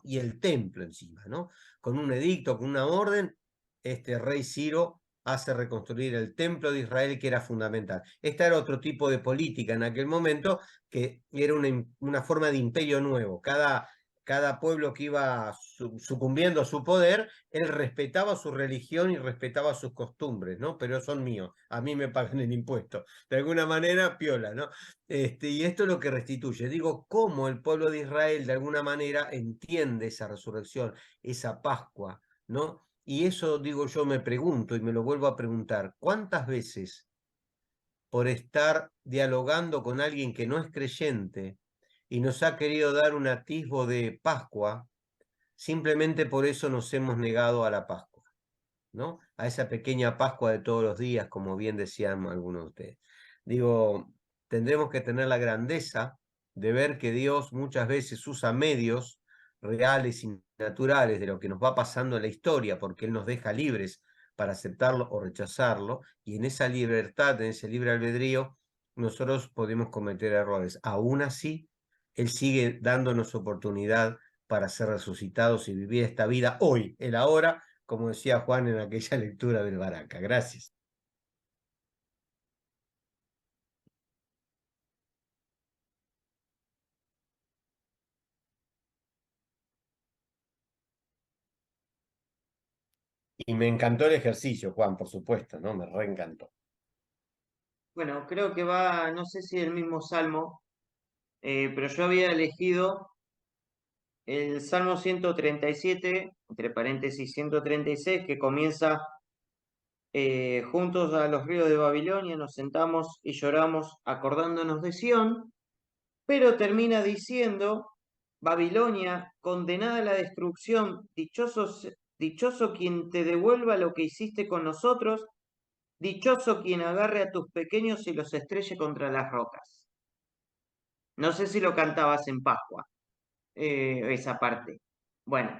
y el templo encima, ¿no? Con un edicto, con una orden, este rey Ciro hace reconstruir el templo de Israel, que era fundamental. Esta era otro tipo de política en aquel momento, que era una forma de imperio nuevo. Cada pueblo que iba sucumbiendo a su poder, él respetaba su religión y respetaba sus costumbres, ¿no? Pero son míos, a mí me pagan el impuesto. De alguna manera, piola, ¿no? Y esto es lo que restituye. Digo, cómo el pueblo de Israel de alguna manera entiende esa resurrección, esa Pascua, ¿no? Y eso, digo yo, me pregunto y me lo vuelvo a preguntar, ¿cuántas veces por estar dialogando con alguien que no es creyente y nos ha querido dar un atisbo de Pascua, simplemente por eso nos hemos negado a la Pascua, ¿no? A esa pequeña Pascua de todos los días, como bien decían algunos de ustedes. Digo, tendremos que tener la grandeza de ver que Dios muchas veces usa medios reales y naturales de lo que nos va pasando en la historia, porque Él nos deja libres para aceptarlo o rechazarlo, y en esa libertad, en ese libre albedrío, nosotros podemos cometer errores. Aún así, Él sigue dándonos oportunidad para ser resucitados y vivir esta vida hoy, el ahora, como decía Juan en aquella lectura del Baraca. Gracias. Y me encantó el ejercicio, Juan, por supuesto, ¿no? Me reencantó. Bueno, creo que va, no sé si el mismo salmo, pero yo había elegido el Salmo 137, entre paréntesis 136, que comienza juntos a los ríos de Babilonia, nos sentamos y lloramos acordándonos de Sión, pero termina diciendo, Babilonia, condenada a la destrucción, dichoso quien te devuelva lo que hiciste con nosotros, dichoso quien agarre a tus pequeños y los estrelle contra las rocas. No sé si lo cantabas en Pascua, esa parte. Bueno,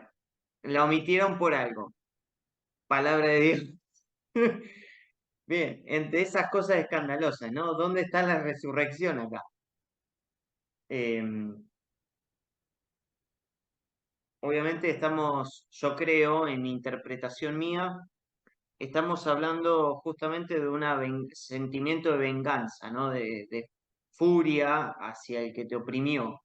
la omitieron por algo. Palabra de Dios. Bien, entre esas cosas escandalosas, ¿no? ¿Dónde está la resurrección acá? Obviamente estamos, yo creo, en mi interpretación mía, estamos hablando justamente de un sentimiento de venganza, ¿no? De furia hacia el que te oprimió.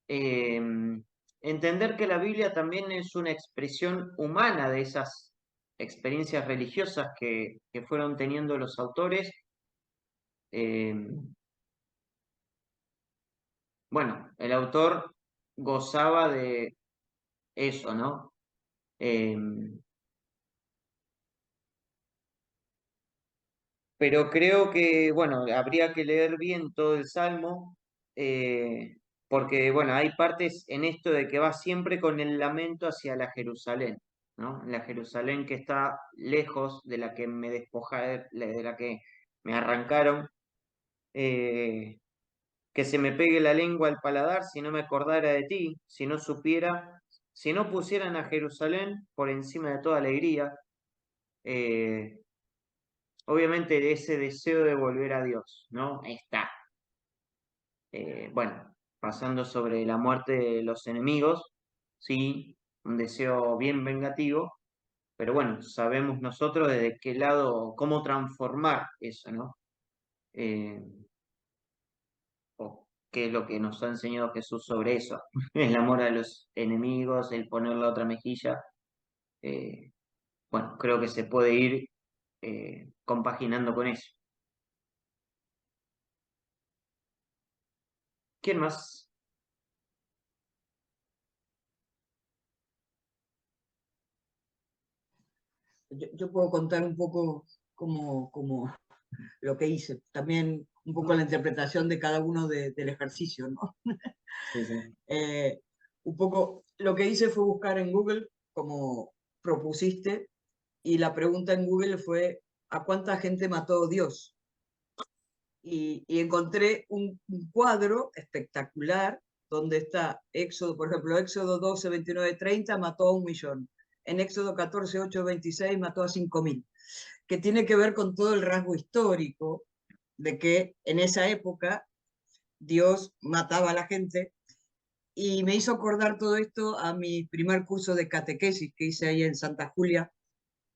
Entender que la Biblia también es una expresión humana de esas experiencias religiosas que fueron teniendo los autores. Bueno, el autor gozaba de eso, ¿no? Pero creo que, bueno, habría que leer bien todo el Salmo, porque, bueno, hay partes en esto de que va siempre con el lamento hacia la Jerusalén, ¿no? La Jerusalén que está lejos de la que me despojaron, de la que me arrancaron, eh, que se me pegue la lengua al paladar si no me acordara de ti, si no supiera, si no pusieran a Jerusalén por encima de toda alegría. eh, Obviamente ese deseo de volver a Dios, ¿no? Está. Bueno, pasando sobre la muerte de los enemigos, sí, un deseo bien vengativo, pero bueno, sabemos nosotros desde qué lado, cómo transformar eso, ¿no? Eh, o qué es lo que nos ha enseñado Jesús sobre eso, el amor a los enemigos, el poner la otra mejilla. eh, bueno, creo que se puede ir compaginando con eso. ¿Quién más? Yo puedo contar un poco como lo que hice, también un poco la interpretación de cada uno del ejercicio, ¿no? Sí, sí. Un poco lo que hice fue buscar en Google, como propusiste, y la pregunta en Google fue, ¿a cuánta gente mató Dios? Y encontré un cuadro espectacular donde está Éxodo, por ejemplo, Éxodo 12, 29, 30 mató a 1.000.000. En Éxodo 14, 8, 26 mató a 5.000, que tiene que ver con todo el rasgo histórico de que en esa época Dios mataba a la gente, y me hizo acordar todo esto a mi primer curso de catequesis que hice ahí en Santa Julia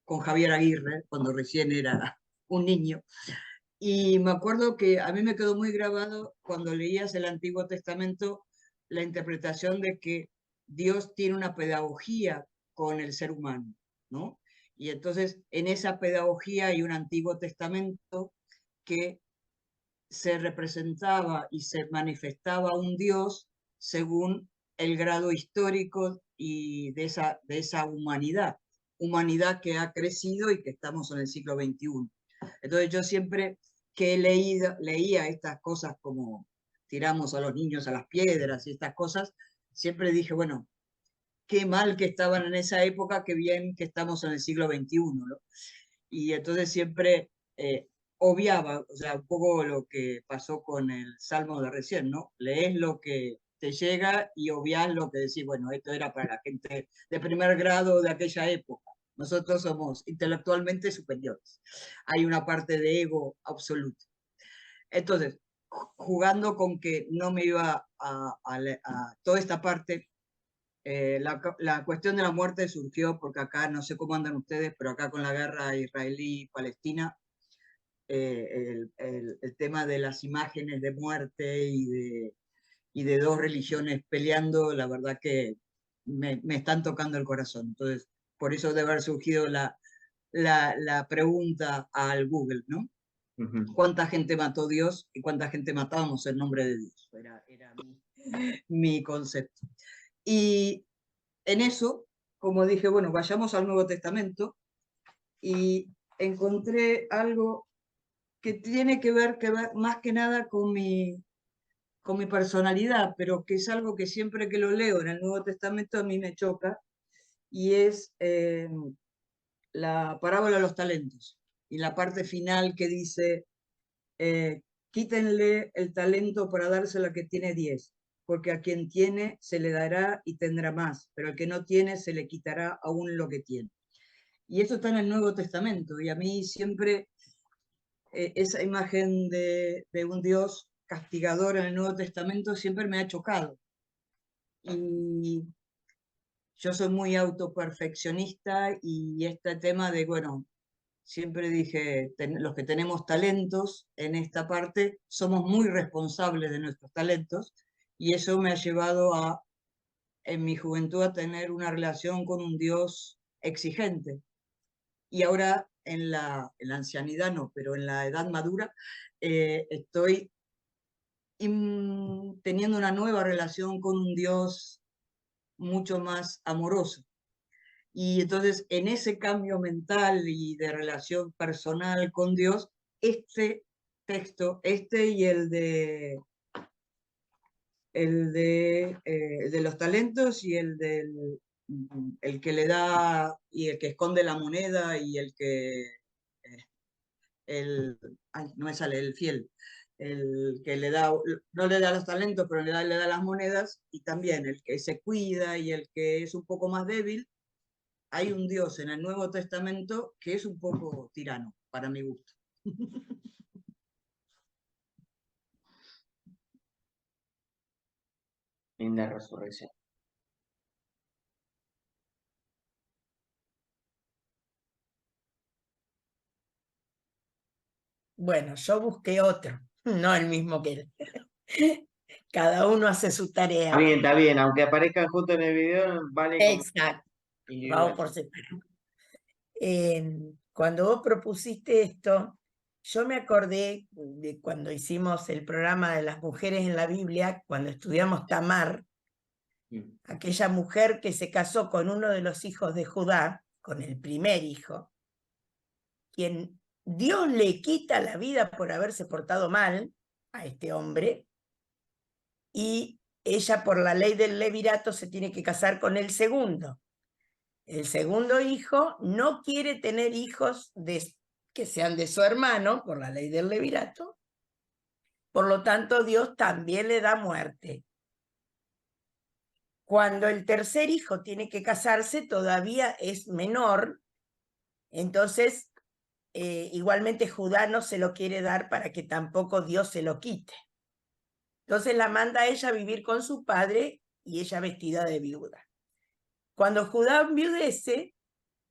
con Javier Aguirre, cuando recién era un niño. Y me acuerdo que a mí me quedó muy grabado cuando leías el Antiguo Testamento la interpretación de que Dios tiene una pedagogía con el ser humano, ¿no? Y entonces en esa pedagogía hay un Antiguo Testamento que se representaba y se manifestaba un Dios según el grado histórico y de esa humanidad que ha crecido y que estamos en el siglo XXI. Entonces yo siempre que leía estas cosas como tiramos a los niños a las piedras y estas cosas, siempre dije, bueno, qué mal que estaban en esa época, qué bien que estamos en el siglo XXI, ¿no? Y entonces siempre obviaba, o sea, un poco lo que pasó con el Salmo de recién, ¿no? Lees lo que te llega y obvias lo que decís, bueno, esto era para la gente de primer grado de aquella época. Nosotros somos intelectualmente superiores. Hay una parte de ego absoluto. Entonces, jugando con que no me iba a toda esta parte, la cuestión de la muerte surgió porque acá, no sé cómo andan ustedes, pero acá con la guerra israelí-palestina, el tema de las imágenes de muerte y de dos religiones peleando, la verdad que me están tocando el corazón. Entonces, por eso debe haber surgido la pregunta al Google, ¿no? Ujú. ¿Cuánta gente mató Dios y cuánta gente matábamos en nombre de Dios? Era mi concepto. Y en eso, como dije, bueno, vayamos al Nuevo Testamento, y encontré algo que tiene que ver más que nada con mi personalidad, pero que es algo que siempre que lo leo en el Nuevo Testamento a mí me choca, y es la parábola de los talentos. Y la parte final que dice, quítenle el talento para dárselo al que tiene 10, porque a quien tiene se le dará y tendrá más, pero al que no tiene se le quitará aún lo que tiene. Y esto está en el Nuevo Testamento, y a mí siempre esa imagen de un Dios castigador en el Nuevo Testamento siempre me ha chocado. Y yo soy muy autoperfeccionista, y este tema de, bueno, siempre dije, los que tenemos talentos en esta parte somos muy responsables de nuestros talentos, y eso me ha llevado en mi juventud a tener una relación con un Dios exigente. Y ahora en la ancianidad no, pero en la edad madura estoy teniendo una nueva relación con un Dios mucho más amoroso. Y entonces en ese cambio mental y de relación personal con Dios, este texto, este y el de los talentos y el que le da y el que esconde la moneda y el que no me sale, el fiel, el que le da, no le da los talentos, pero le da las monedas, y también el que se cuida y el que es un poco más débil. Hay un Dios en el Nuevo Testamento que es un poco tirano, para mi gusto. En la resurrección. Bueno, yo busqué otro, no el mismo que él. Cada uno hace su tarea. Está bien, aunque aparezcan justo en el video, vale como Exacto, vamos individual. por separado. Cuando vos propusiste esto, yo me acordé de cuando hicimos el programa de las mujeres en la Biblia, cuando estudiamos Tamar, aquella mujer que se casó con uno de los hijos de Judá, con el primer hijo, quien Dios le quita la vida por haberse portado mal a este hombre, y ella por la ley del levirato se tiene que casar con el segundo. El segundo hijo no quiere tener hijos que sean de su hermano, por la ley del levirato. Por lo tanto, Dios también le da muerte. Cuando el tercer hijo tiene que casarse, todavía es menor, entonces igualmente Judá no se lo quiere dar para que tampoco Dios se lo quite. Entonces la manda a ella a vivir con su padre y ella vestida de viuda. Cuando Judá enviudece,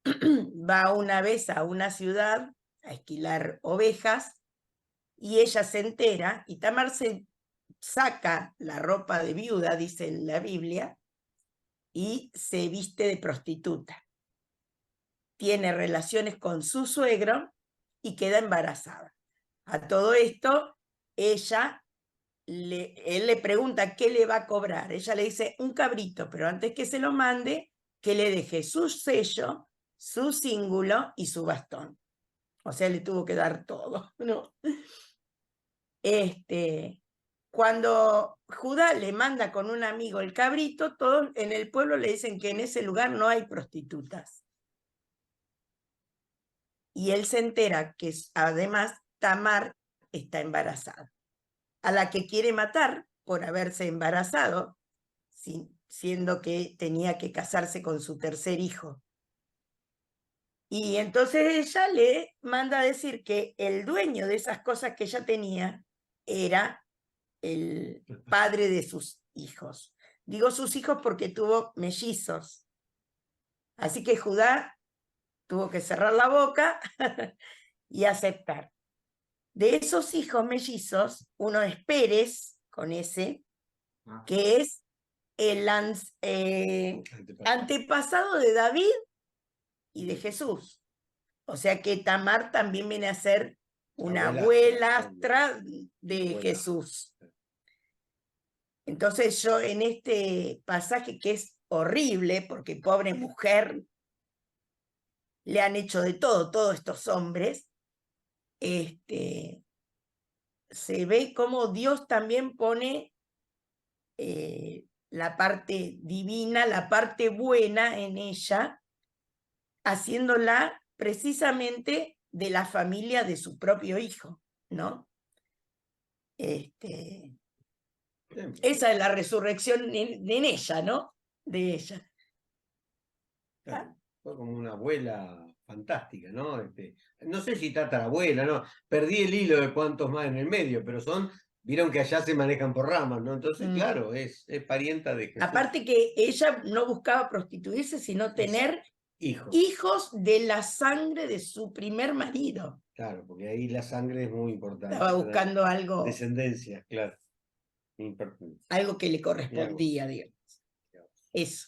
va una vez a una ciudad a esquilar ovejas y ella se entera y Tamar se saca la ropa de viuda, dice en la Biblia, y se viste de prostituta. Tiene relaciones con su suegro y queda embarazada. A todo esto, él le pregunta qué le va a cobrar. Ella le dice un cabrito, pero antes que se lo mande, que le deje su sello, su cíngulo y su bastón. O sea, le tuvo que dar todo, ¿no? Cuando Judá le manda con un amigo el cabrito, todos en el pueblo le dicen que en ese lugar no hay prostitutas. Y él se entera que además Tamar está embarazada, a la que quiere matar por haberse embarazado, siendo que tenía que casarse con su tercer hijo. Y entonces ella le manda a decir que el dueño de esas cosas que ella tenía era el padre de sus hijos. Digo sus hijos porque tuvo mellizos. Así que Judá tuvo que cerrar la boca y aceptar. De esos hijos mellizos, uno es Pérez, con ese, que es el antepasado de David y de Jesús. O sea que Tamar también viene a ser una abuelastra de Jesús. Entonces yo en este pasaje, que es horrible, porque pobre mujer, le han hecho de todo, todos estos hombres, se ve cómo Dios también pone la parte divina, la parte buena en ella, haciéndola precisamente de la familia de su propio hijo, ¿no? Esa es la resurrección en ella, ¿no? De ella. Claro, fue como una abuela fantástica, ¿no? No sé si tatarabuela, ¿no? Perdí el hilo de cuántos más en el medio, pero vieron que allá se manejan por ramas, ¿no? Entonces, claro, es parienta de Jesús. Aparte que ella no buscaba prostituirse, sino tener hijos de la sangre de su primer marido. Claro, porque ahí la sangre es muy importante. Estaba buscando algo. Descendencia, claro. Importante. Algo que le correspondía, digamos. Eso.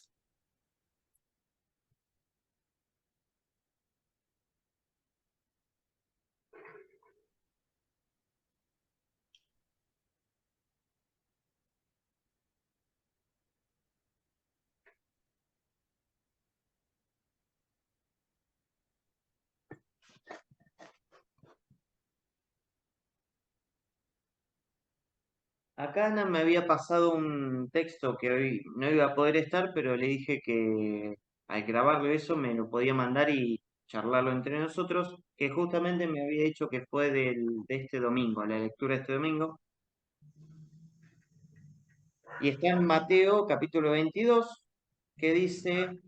Acá Ana me había pasado un texto que hoy no iba a poder estar, pero le dije que al grabarlo eso me lo podía mandar y charlarlo entre nosotros, que justamente me había dicho que fue de este domingo, la lectura de este domingo. Y está en Mateo capítulo 22, que dice,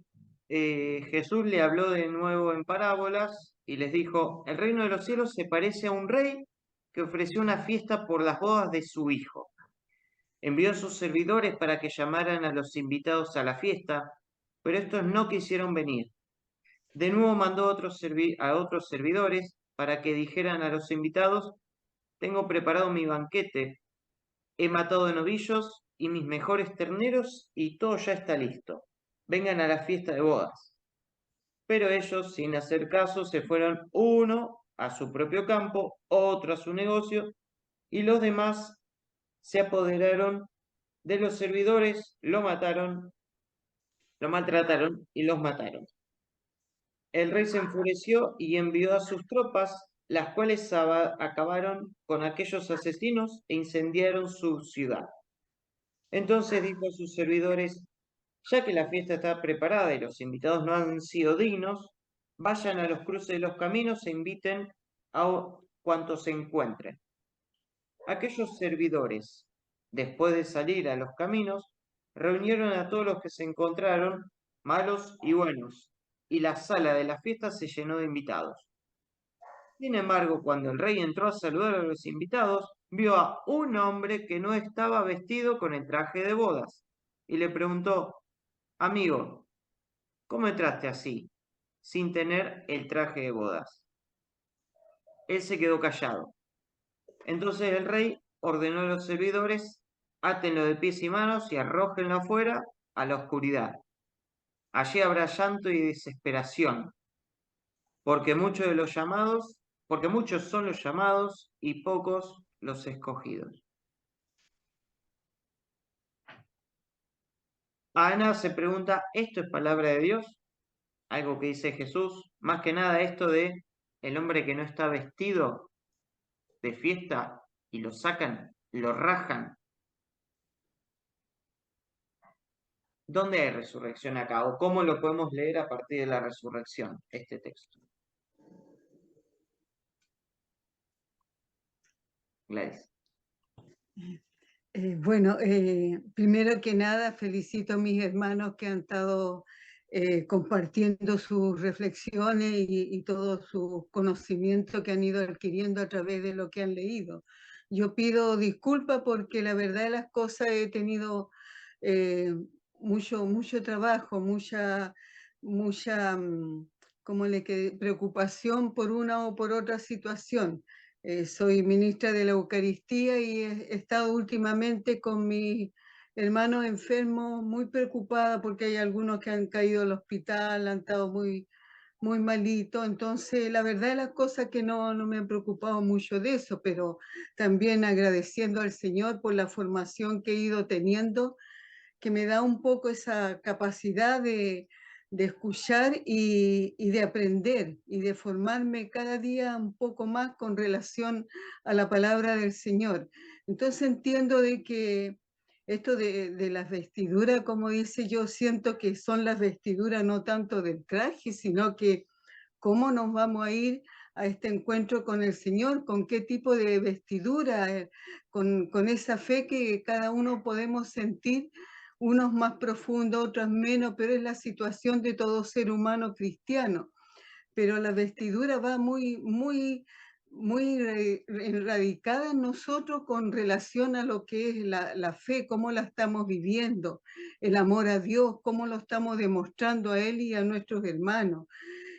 Jesús le habló de nuevo en parábolas y les dijo, el reino de los cielos se parece a un rey que ofreció una fiesta por las bodas de su hijo. Envió a sus servidores para que llamaran a los invitados a la fiesta, pero estos no quisieron venir. De nuevo mandó a otros servidores para que dijeran a los invitados, tengo preparado mi banquete, he matado novillos y mis mejores terneros y todo ya está listo. Vengan a la fiesta de bodas. Pero ellos, sin hacer caso, se fueron uno a su propio campo, otro a su negocio, y los demás se apoderaron de los servidores, lo mataron, lo maltrataron y los mataron. El rey se enfureció y envió a sus tropas, las cuales acabaron con aquellos asesinos e incendiaron su ciudad. Entonces dijo a sus servidores: ya que la fiesta está preparada y los invitados no han sido dignos, vayan a los cruces de los caminos e inviten a cuantos se encuentren. Aquellos servidores, después de salir a los caminos, reunieron a todos los que se encontraron, malos y buenos, y la sala de la fiesta se llenó de invitados. Sin embargo, cuando el rey entró a saludar a los invitados, vio a un hombre que no estaba vestido con el traje de bodas, y le preguntó: amigo, ¿cómo entraste así, sin tener el traje de bodas? Él se quedó callado. Entonces el rey ordenó a los servidores: átenlo de pies y manos y arrójenlo afuera a la oscuridad. Allí habrá llanto y desesperación, porque muchos son los llamados y pocos los escogidos. Ana se pregunta: ¿esto es palabra de Dios? Algo que dice Jesús, más que nada esto de el hombre que no está vestido de fiesta y lo sacan, lo rajan. ¿Dónde hay resurrección acá? ¿O cómo lo podemos leer a partir de la resurrección, este texto? Gladys. Bueno, primero que nada felicito a mis hermanos que han estado compartiendo sus reflexiones y todo su conocimiento que han ido adquiriendo a través de lo que han leído. Yo pido disculpas porque la verdad de las cosas he tenido mucho trabajo, mucha preocupación por una o por otra situación. Soy ministra de la Eucaristía y he estado últimamente con mis hermanos enfermos muy preocupada porque hay algunos que han caído al hospital, han estado muy malitos. Entonces, la verdad es la cosa que no me he preocupado mucho de eso, pero también agradeciendo al Señor por la formación que he ido teniendo, que me da un poco esa capacidad de escuchar y de aprender y de formarme cada día un poco más con relación a la palabra del Señor. Entonces entiendo de que esto de las vestiduras, como dice, yo siento que son las vestiduras no tanto del traje, sino que cómo nos vamos a ir a este encuentro con el Señor, con qué tipo de vestidura, con esa fe que cada uno podemos sentir, unos más profundos, otros menos, pero es la situación de todo ser humano cristiano. Pero la vestidura va muy radicada en nosotros con relación a lo que es la fe, cómo la estamos viviendo, el amor a Dios, cómo lo estamos demostrando a Él y a nuestros hermanos.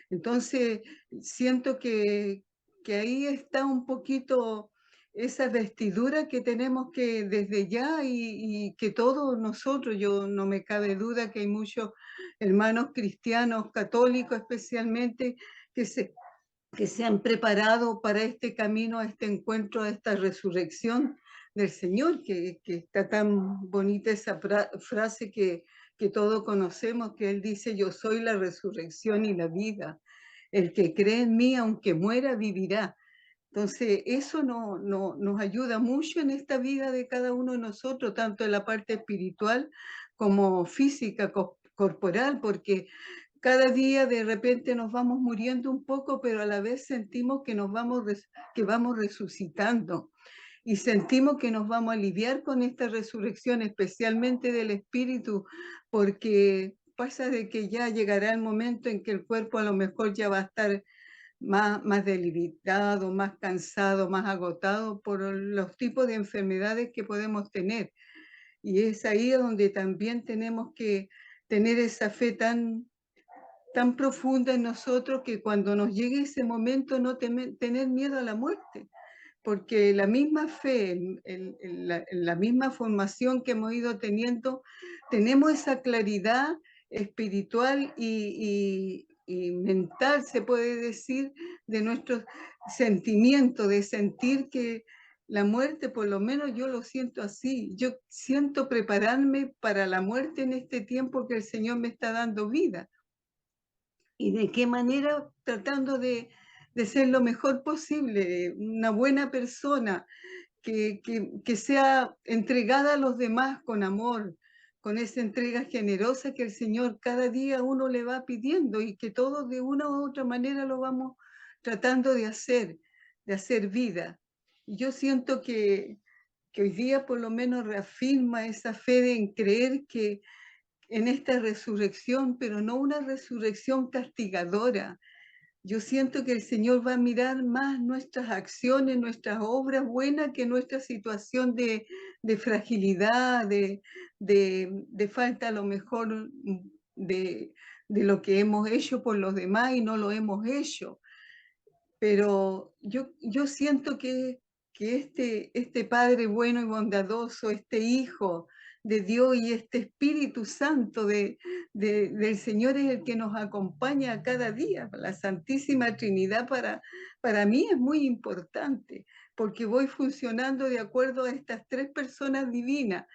Entonces, siento que ahí está un poquito esa vestidura que tenemos que desde ya y que todos nosotros, yo no me cabe duda que hay muchos hermanos cristianos, católicos especialmente, que se han preparado para este camino, a este encuentro, a esta resurrección del Señor, que está tan bonita esa frase que todos conocemos, que Él dice: yo soy la resurrección y la vida. El que cree en mí, aunque muera, vivirá. Entonces, eso nos ayuda mucho en esta vida de cada uno de nosotros, tanto en la parte espiritual como física, corporal, porque cada día de repente nos vamos muriendo un poco, pero a la vez sentimos que que vamos resucitando y sentimos que nos vamos a aliviar con esta resurrección, especialmente del espíritu, porque pasa de que ya llegará el momento en que el cuerpo a lo mejor ya va a estar más debilitado, más cansado, más agotado por los tipos de enfermedades que podemos tener. Y es ahí donde también tenemos que tener esa fe tan profunda en nosotros, que cuando nos llegue ese momento no tener miedo a la muerte, porque la misma fe, en la misma formación que hemos ido teniendo, tenemos esa claridad espiritual y y mental, se puede decir, de nuestros sentimientos, de sentir que la muerte, por lo menos yo lo siento así. Yo siento prepararme para la muerte en este tiempo que el Señor me está dando vida. ¿Y de qué manera? Tratando de ser lo mejor posible, una buena persona, que sea entregada a los demás con amor, con esa entrega generosa que el Señor cada día uno le va pidiendo y que todos de una u otra manera lo vamos tratando de hacer vida. Y yo siento que hoy día por lo menos reafirma esa fe en creer que en esta resurrección, pero no una resurrección castigadora. Yo siento que el Señor va a mirar más nuestras acciones, nuestras obras buenas, que nuestra situación de fragilidad, de falta a lo mejor de lo que hemos hecho por los demás y no lo hemos hecho. Pero yo siento que este Padre bueno y bondadoso, este Hijo de Dios y este Espíritu Santo del Señor es el que nos acompaña cada día. La Santísima Trinidad para mí es muy importante, porque voy funcionando de acuerdo a estas tres personas divinas.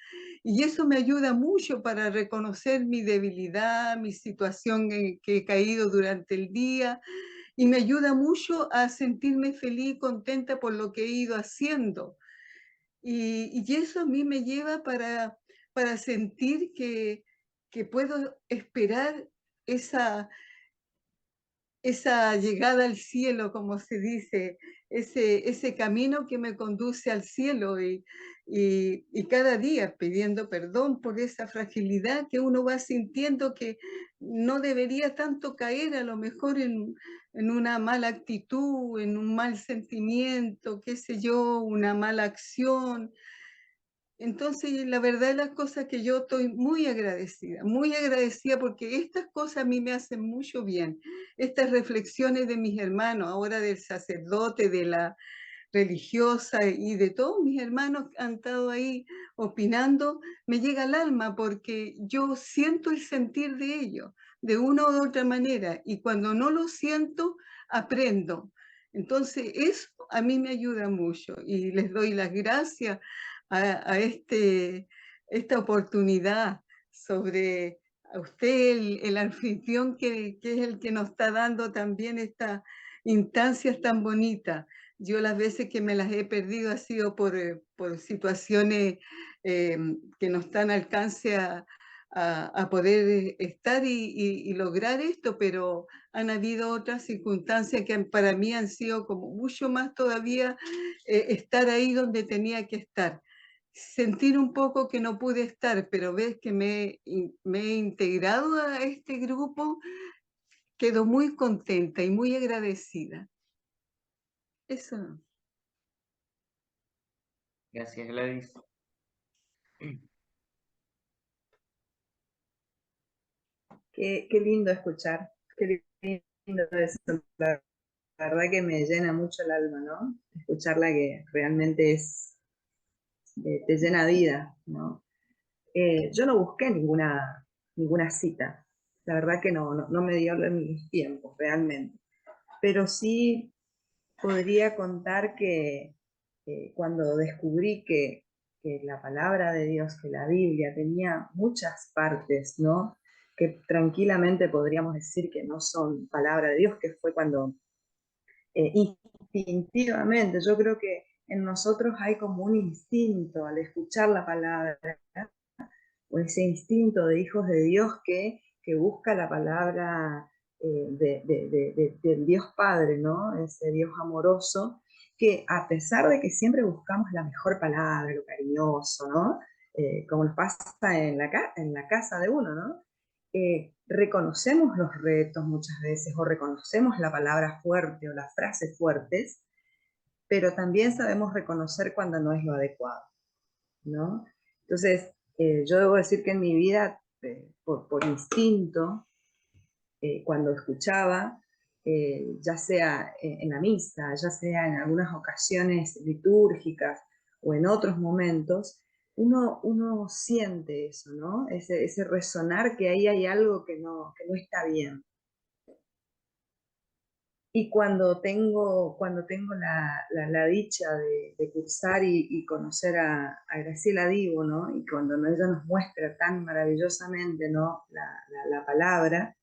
Y eso me ayuda mucho para reconocer mi debilidad, mi situación en que he caído durante el día, y me ayuda mucho a sentirme feliz y contenta por lo que he ido haciendo. Y eso a mí me lleva para sentir que puedo esperar esa llegada al cielo, como se dice, ese camino que me conduce al cielo, y cada día pidiendo perdón por esa fragilidad que uno va sintiendo, que no debería tanto caer a lo mejor en una mala actitud, en un mal sentimiento, qué sé yo, una mala acción. Entonces, la verdad es las cosas que yo estoy muy agradecida porque estas cosas a mí me hacen mucho bien. Estas reflexiones de mis hermanos, ahora del sacerdote, de la religiosa y de todos mis hermanos que han estado ahí opinando, me llega al alma porque yo siento el sentir de ellos de una u otra manera, y cuando no lo siento, aprendo. Entonces, eso a mí me ayuda mucho y les doy las gracias a esta oportunidad sobre a usted, el anfitrión que es el que nos está dando también estas instancias tan bonitas. Yo las veces que me las he perdido ha sido por situaciones que no están al alcance a poder estar y lograr esto, pero han habido otras circunstancias que para mí han sido como mucho más todavía estar ahí donde tenía que estar. Sentir un poco que no pude estar, pero ves que me he integrado a este grupo, quedo muy contenta y muy agradecida. Eso. Gracias, Gladys. Qué lindo escuchar, qué lindo eso. La verdad que me llena mucho el alma, ¿no? Escucharla, que realmente te llena vida, ¿no? Yo no busqué ninguna cita, la verdad que no me dio los tiempos realmente, pero sí podría contar que cuando descubrí que la palabra de Dios, que la Biblia tenía muchas partes, ¿no?, que tranquilamente podríamos decir que no son palabra de Dios, que fue cuando instintivamente, yo creo que en nosotros hay como un instinto al escuchar la palabra, o ese instinto de hijos de Dios que busca la palabra del Dios Padre, ¿no? Ese Dios amoroso, que a pesar de que siempre buscamos la mejor palabra, lo cariñoso, ¿no? Como nos pasa en la casa de uno, ¿no? Reconocemos los retos muchas veces, o reconocemos la palabra fuerte o las frases fuertes, pero también sabemos reconocer cuando no es lo adecuado, ¿no? Entonces, yo debo decir que en mi vida, por instinto, cuando escuchaba, ya sea en la misa, ya sea en algunas ocasiones litúrgicas o en otros momentos, uno siente eso, ¿no? Ese resonar, que ahí hay algo que no está bien. Y cuando tengo la dicha de cursar y conocer a Graciela Divo, ¿no? Y cuando ella nos muestra tan maravillosamente, ¿no? la palabra,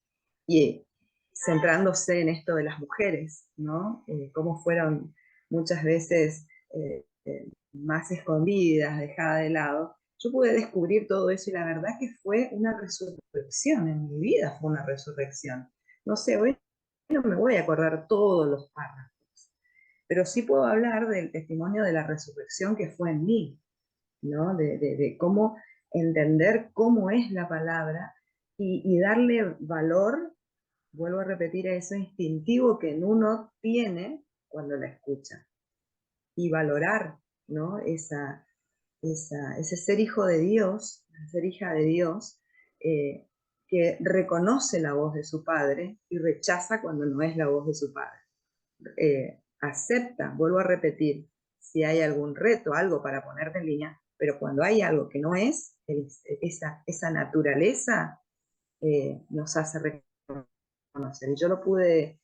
y centrándose en esto de las mujeres, ¿no? Cómo fueron muchas veces más escondidas, dejadas de lado. Yo pude descubrir todo eso y la verdad que fue una resurrección, en mi vida fue una resurrección. No sé, hoy no me voy a acordar todos los párrafos, pero sí puedo hablar del testimonio de la resurrección que fue en mí, ¿no? De cómo entender cómo es la palabra y darle valor, vuelvo a repetir, a eso instintivo que en uno tiene cuando la escucha. Y valorar, ¿no? Ese ser hijo de Dios, ser hija de Dios, que reconoce la voz de su padre y rechaza cuando no es la voz de su padre. Acepta, vuelvo a repetir, si hay algún reto, algo para ponerte en línea, pero cuando hay algo que no es, esa naturaleza nos hace reconocer. Y yo lo pude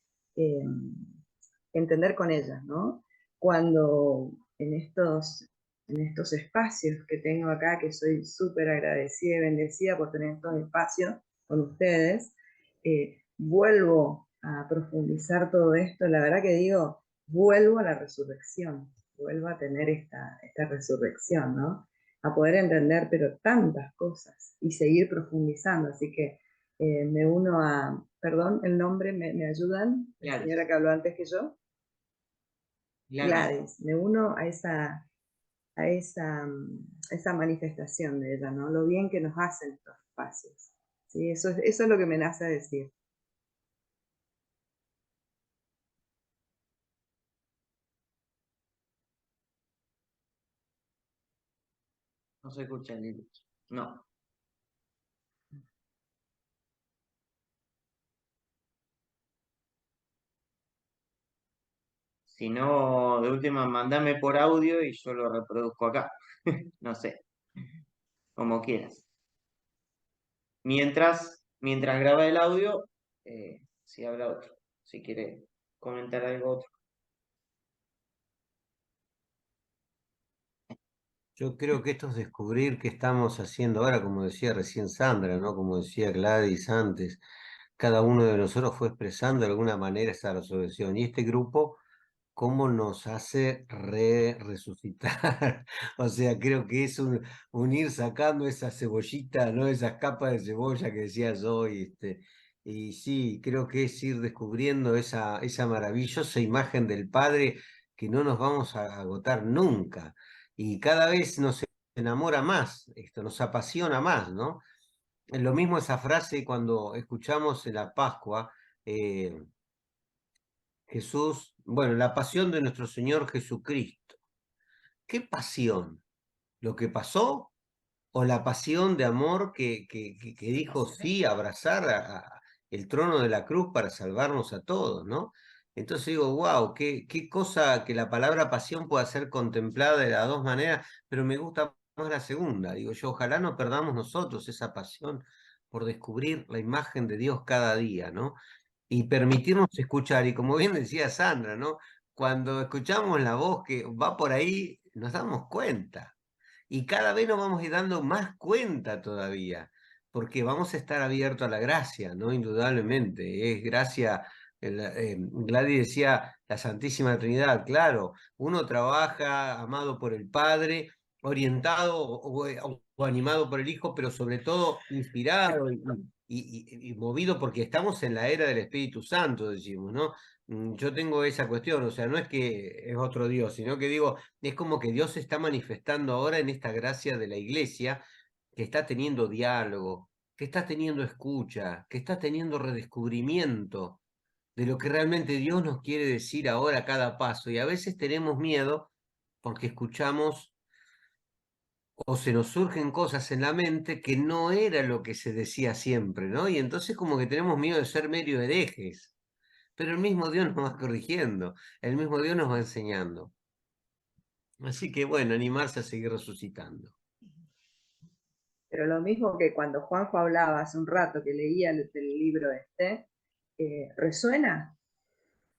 entender con ella, ¿no? Cuando en estos espacios que tengo acá, que soy súper agradecida y bendecida por tener estos espacios con ustedes, vuelvo a profundizar todo esto, la verdad que digo, vuelvo a la resurrección, vuelvo a tener esta resurrección, ¿no? A poder entender, pero tantas cosas y seguir profundizando, así que me uno a, perdón, el nombre, ¿me ayudan? La Gladys. señora que habló antes que yo. Gladys, me uno a esa manifestación de ella, ¿no? Lo bien que nos hacen estos espacios. ¿Sí? Eso es lo que me nace a decir. No se escucha, Lili. No. Si no, de última, mandame por audio y yo lo reproduzco acá. No sé, como quieras. Mientras graba el audio, si habla otro, si quiere comentar algo otro. Yo creo que esto es descubrir qué estamos haciendo ahora, como decía recién Sandra, ¿no? Como decía Gladys antes, cada uno de nosotros fue expresando de alguna manera esa resurrección. Y este grupo, ¿cómo nos hace resucitar? O sea, creo que es un ir sacando esa cebollita, ¿no? Esas capas de cebolla que decías hoy. Y sí, creo que es ir descubriendo esa maravillosa imagen del Padre que no nos vamos a agotar nunca. Y cada vez nos enamora más, esto nos apasiona más, ¿no? Lo mismo esa frase cuando escuchamos en la Pascua, Jesús, bueno, la pasión de nuestro Señor Jesucristo. ¿Qué pasión? ¿Lo que pasó? ¿O la pasión de amor que dijo sí, abrazar el trono de la cruz para salvarnos a todos, ¿no? Entonces digo, wow, qué cosa que la palabra pasión pueda ser contemplada de las dos maneras, pero me gusta más la segunda. Digo yo, ojalá no perdamos nosotros esa pasión por descubrir la imagen de Dios cada día, ¿no? Y permitirnos escuchar. Y como bien decía Sandra, ¿no? Cuando escuchamos la voz que va por ahí, nos damos cuenta. Y cada vez nos vamos a ir dando más cuenta todavía, porque vamos a estar abiertos a la gracia, ¿no? Indudablemente. Es gracia, Gladys decía la Santísima Trinidad, claro, uno trabaja amado por el Padre, orientado o animado por el Hijo, pero sobre todo inspirado y movido porque estamos en la era del Espíritu Santo, decimos, ¿no? Yo tengo esa cuestión, o sea, no es que es otro Dios, sino que digo, es como que Dios se está manifestando ahora en esta gracia de la iglesia, que está teniendo diálogo, que está teniendo escucha, que está teniendo redescubrimiento de lo que realmente Dios nos quiere decir ahora a cada paso. Y a veces tenemos miedo porque escuchamos o se nos surgen cosas en la mente que no era lo que se decía siempre, ¿no? Y entonces como que tenemos miedo de ser medio herejes, pero el mismo Dios nos va corrigiendo, el mismo Dios nos va enseñando. Así que bueno, animarse a seguir resucitando. Pero lo mismo que cuando Juanjo hablaba hace un rato que leía el libro ¿resuena?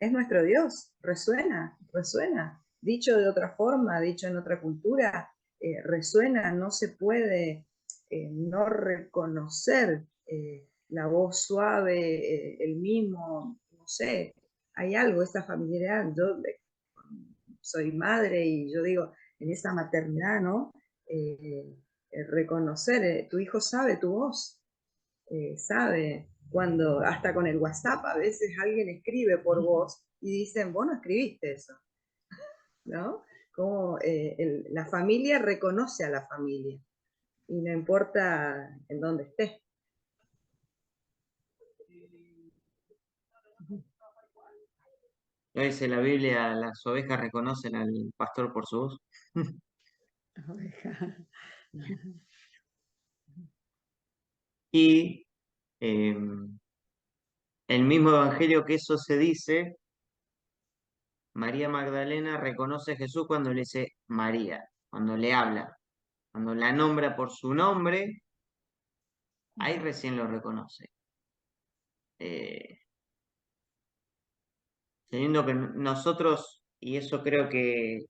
es nuestro Dios, resuena, resuena. Dicho de otra forma, dicho en otra cultura, resuena, no se puede no reconocer la voz suave, el mimo, no sé, hay algo, esta familiaridad. Yo soy madre y yo digo, en esa maternidad, ¿no? Reconocer, tu hijo sabe tu voz, sabe cuando, hasta con el WhatsApp, a veces alguien escribe por vos y dicen, vos no escribiste eso, ¿no? Como la familia reconoce a la familia y no importa en dónde esté. ¿No dice la Biblia, las ovejas reconocen al pastor por su voz? Y el mismo evangelio que eso se dice, María Magdalena reconoce a Jesús cuando le dice María, cuando le habla, cuando la nombra por su nombre, ahí recién lo reconoce. Teniendo que nosotros, y eso creo que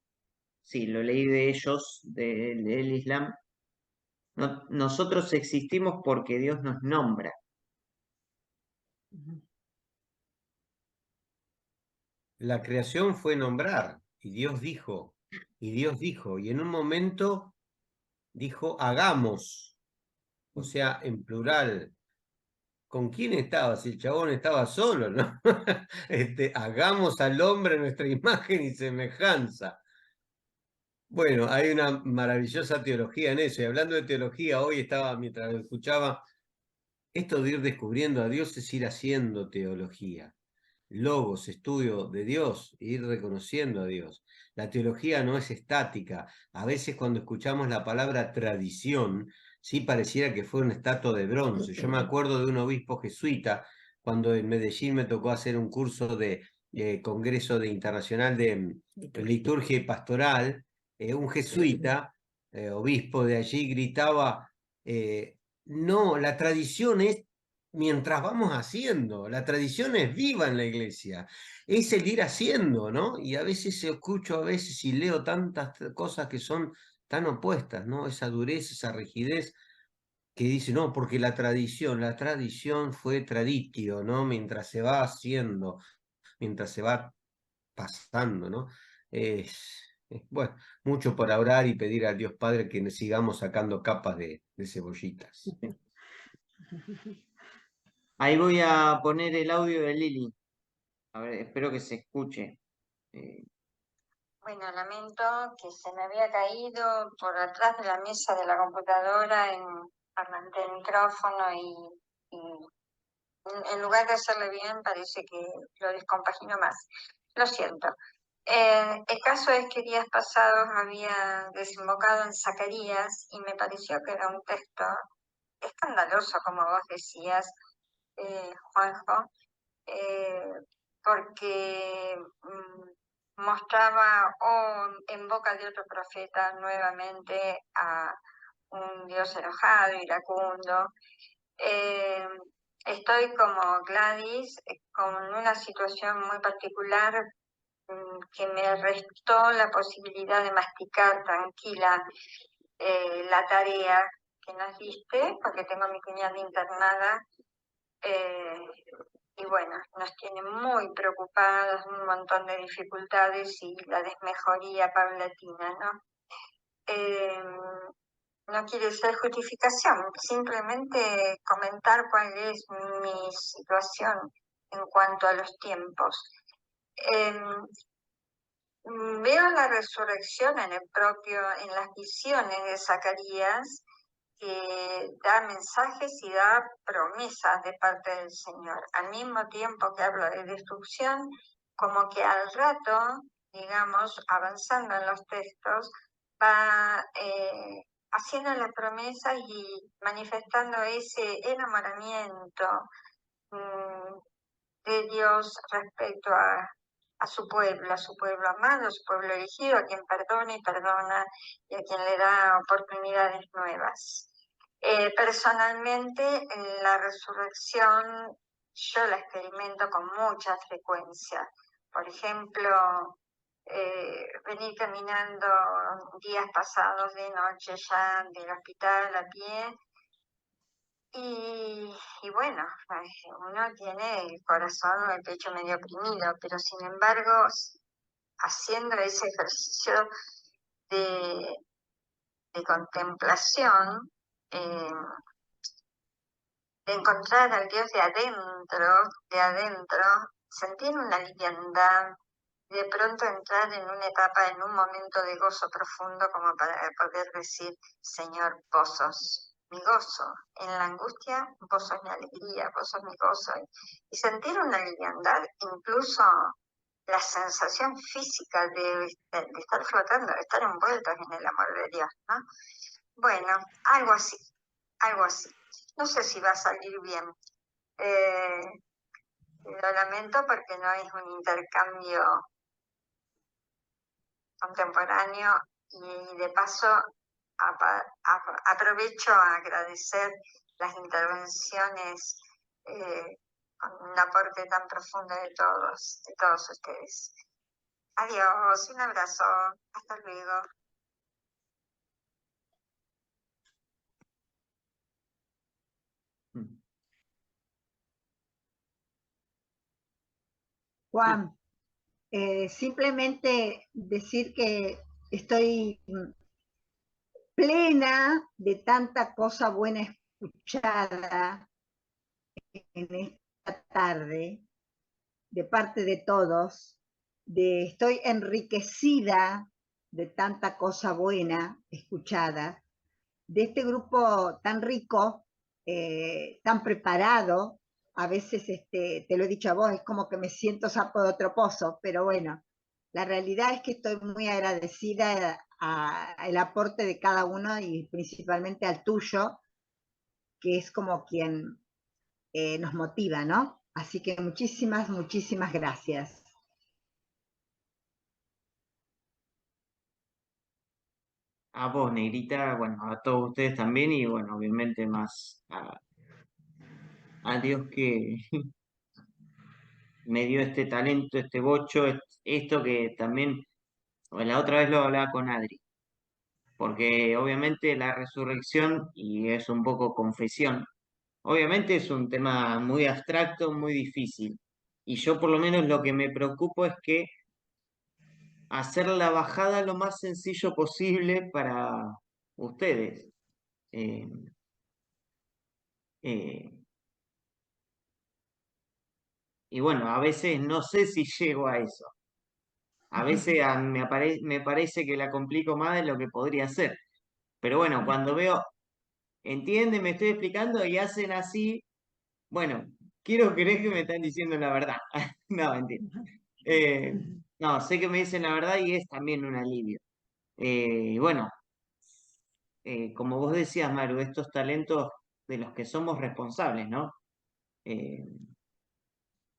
sí, lo leí de ellos, del Islam, nosotros existimos porque Dios nos nombra. La creación fue nombrar, y Dios dijo, y en un momento dijo, hagamos, o sea, en plural. ¿Con quién estaba? Si el chabón estaba solo, ¿no? Hagamos al hombre nuestra imagen y semejanza. Bueno, hay una maravillosa teología en eso. Y hablando de teología, hoy estaba, mientras lo escuchaba, esto de ir descubriendo a Dios es ir haciendo teología. Logos, estudio de Dios, ir reconociendo a Dios. La teología no es estática. A veces cuando escuchamos la palabra tradición, sí pareciera que fue una estatua de bronce. Yo me acuerdo de un obispo jesuita, cuando en Medellín me tocó hacer un curso de Congreso Internacional de Liturgia y Pastoral, un jesuita, obispo de allí, gritaba, no, la tradición es mientras vamos haciendo. La tradición es viva en la iglesia, es el ir haciendo, ¿no? Y a veces escucho, a veces y leo tantas cosas que son tan opuestas, ¿no? Esa dureza, esa rigidez que dice, no, porque la tradición fue traditio, ¿no? Mientras se va haciendo, mientras se va pasando, ¿no? Bueno, mucho por orar y pedir al Dios Padre que sigamos sacando capas de cebollitas. Ahí voy a poner el audio de Lili. A ver, espero que se escuche. Bueno, lamento que se me había caído por atrás de la mesa de la computadora en parlante el micrófono y en lugar de hacerle bien parece que lo descompagino más. Lo siento. El caso es que días pasados había desembocado en Zacarías y me pareció que era un texto escandaloso, como vos decías, Juanjo, porque mostraba en boca de otro profeta nuevamente a un Dios enojado, iracundo. Estoy como Gladys, con una situación muy particular que me restó la posibilidad de masticar tranquila la tarea que nos diste, porque tengo a mi cuñada internada, y bueno, nos tiene muy preocupados, un montón de dificultades y la desmejoría paulatina, ¿no? No quiere ser justificación, simplemente comentar cuál es mi situación en cuanto a los tiempos. Veo la resurrección en las visiones de Zacarías, que da mensajes y da promesas de parte del Señor. Al mismo tiempo que hablo de destrucción, como que al rato, digamos, avanzando en los textos, va haciendo las promesas y manifestando ese enamoramiento de Dios respecto a su pueblo amado, a su pueblo elegido, a quien perdona y perdona y a quien le da oportunidades nuevas. Personalmente, la resurrección yo la experimento con mucha frecuencia, Por ejemplo, venir caminando días pasados de noche ya del hospital a pie. Y bueno, uno tiene el corazón o el pecho medio oprimido, pero sin embargo, haciendo ese ejercicio de contemplación, de encontrar al Dios de adentro, sentir una liviandad, de pronto entrar en una etapa, en un momento de gozo profundo, como para poder decir, Señor, vos sos mi gozo. En la angustia, vos sos mi alegría, vos sos mi gozo. Y sentir una liviandad, incluso la sensación física de estar flotando, de estar envueltos en el amor de Dios, ¿no? Bueno, algo así, algo así. No sé si va a salir bien. Lo lamento porque no es un intercambio contemporáneo y de paso aprovecho a agradecer las intervenciones con un aporte tan profundo de todos ustedes. Adiós, un abrazo, hasta luego. Juan, simplemente decir que estoy plena de tanta cosa buena escuchada en esta tarde, de parte de todos, estoy enriquecida de tanta cosa buena escuchada, de este grupo tan rico, tan preparado. A veces, te lo he dicho a vos, es como que me siento sapo de otro pozo, pero bueno, la realidad es que estoy muy agradecida al aporte de cada uno y principalmente al tuyo, que es como quien nos motiva, ¿no? Así que muchísimas, muchísimas gracias. A vos, Negrita, bueno, a todos ustedes también y bueno, obviamente más a Dios que me dio este talento, este bocho, esto que también, la otra vez lo hablaba con Adri, porque obviamente la resurrección, y es un poco confesión, obviamente es un tema muy abstracto, muy difícil, y yo por lo menos lo que me preocupo es que hacer la bajada lo más sencillo posible para ustedes. Eh, eh, y bueno, a veces no sé si llego a eso. A veces me parece que la complico más de lo que podría ser. Pero bueno, cuando veo, entienden, me estoy explicando y hacen así, bueno, quiero creer que me están diciendo la verdad. No, mentira. No, sé que me dicen la verdad y es también un alivio. Y bueno, como vos decías, Maru, estos talentos de los que somos responsables, ¿no? Eh,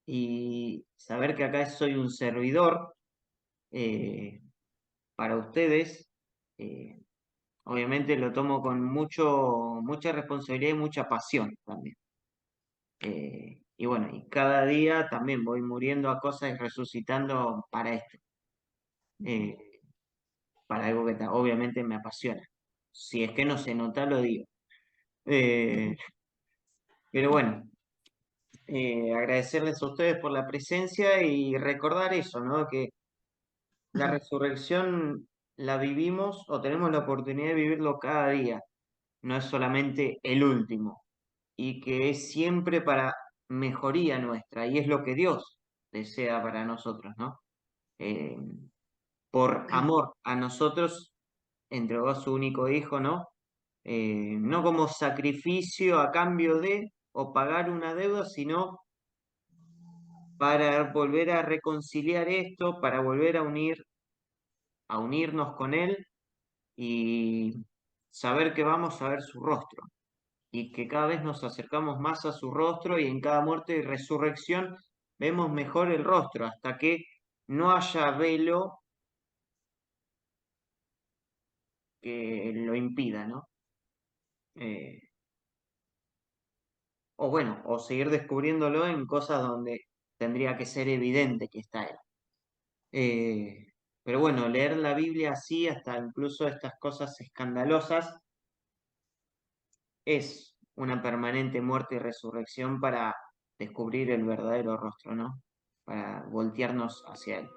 y saber que acá soy un servidor para ustedes, eh, obviamente lo tomo con mucha responsabilidad y mucha pasión también. Y bueno, y cada día también voy muriendo a cosas y resucitando para esto, eh, para algo que obviamente me apasiona. Si es que no se nota, lo digo. Pero bueno, agradecerles a ustedes por la presencia y recordar eso, ¿no? Que la resurrección la vivimos o tenemos la oportunidad de vivirlo cada día, no es solamente el último, y que es siempre para mejoría nuestra, y es lo que Dios desea para nosotros, ¿no? Eh, por amor a nosotros, entregó a su único hijo, ¿no? No como sacrificio a cambio de o pagar una deuda, sino para volver a reconciliar esto, para volver a unirnos con Él y saber que vamos a ver su rostro y que cada vez nos acercamos más a su rostro y en cada muerte y resurrección vemos mejor el rostro hasta que no haya velo que lo impida, ¿no? O bueno, o seguir descubriéndolo en cosas donde tendría que ser evidente que está Él. Pero bueno, leer la Biblia así, hasta incluso estas cosas escandalosas, es una permanente muerte y resurrección para descubrir el verdadero rostro, ¿no? Para voltearnos hacia Él.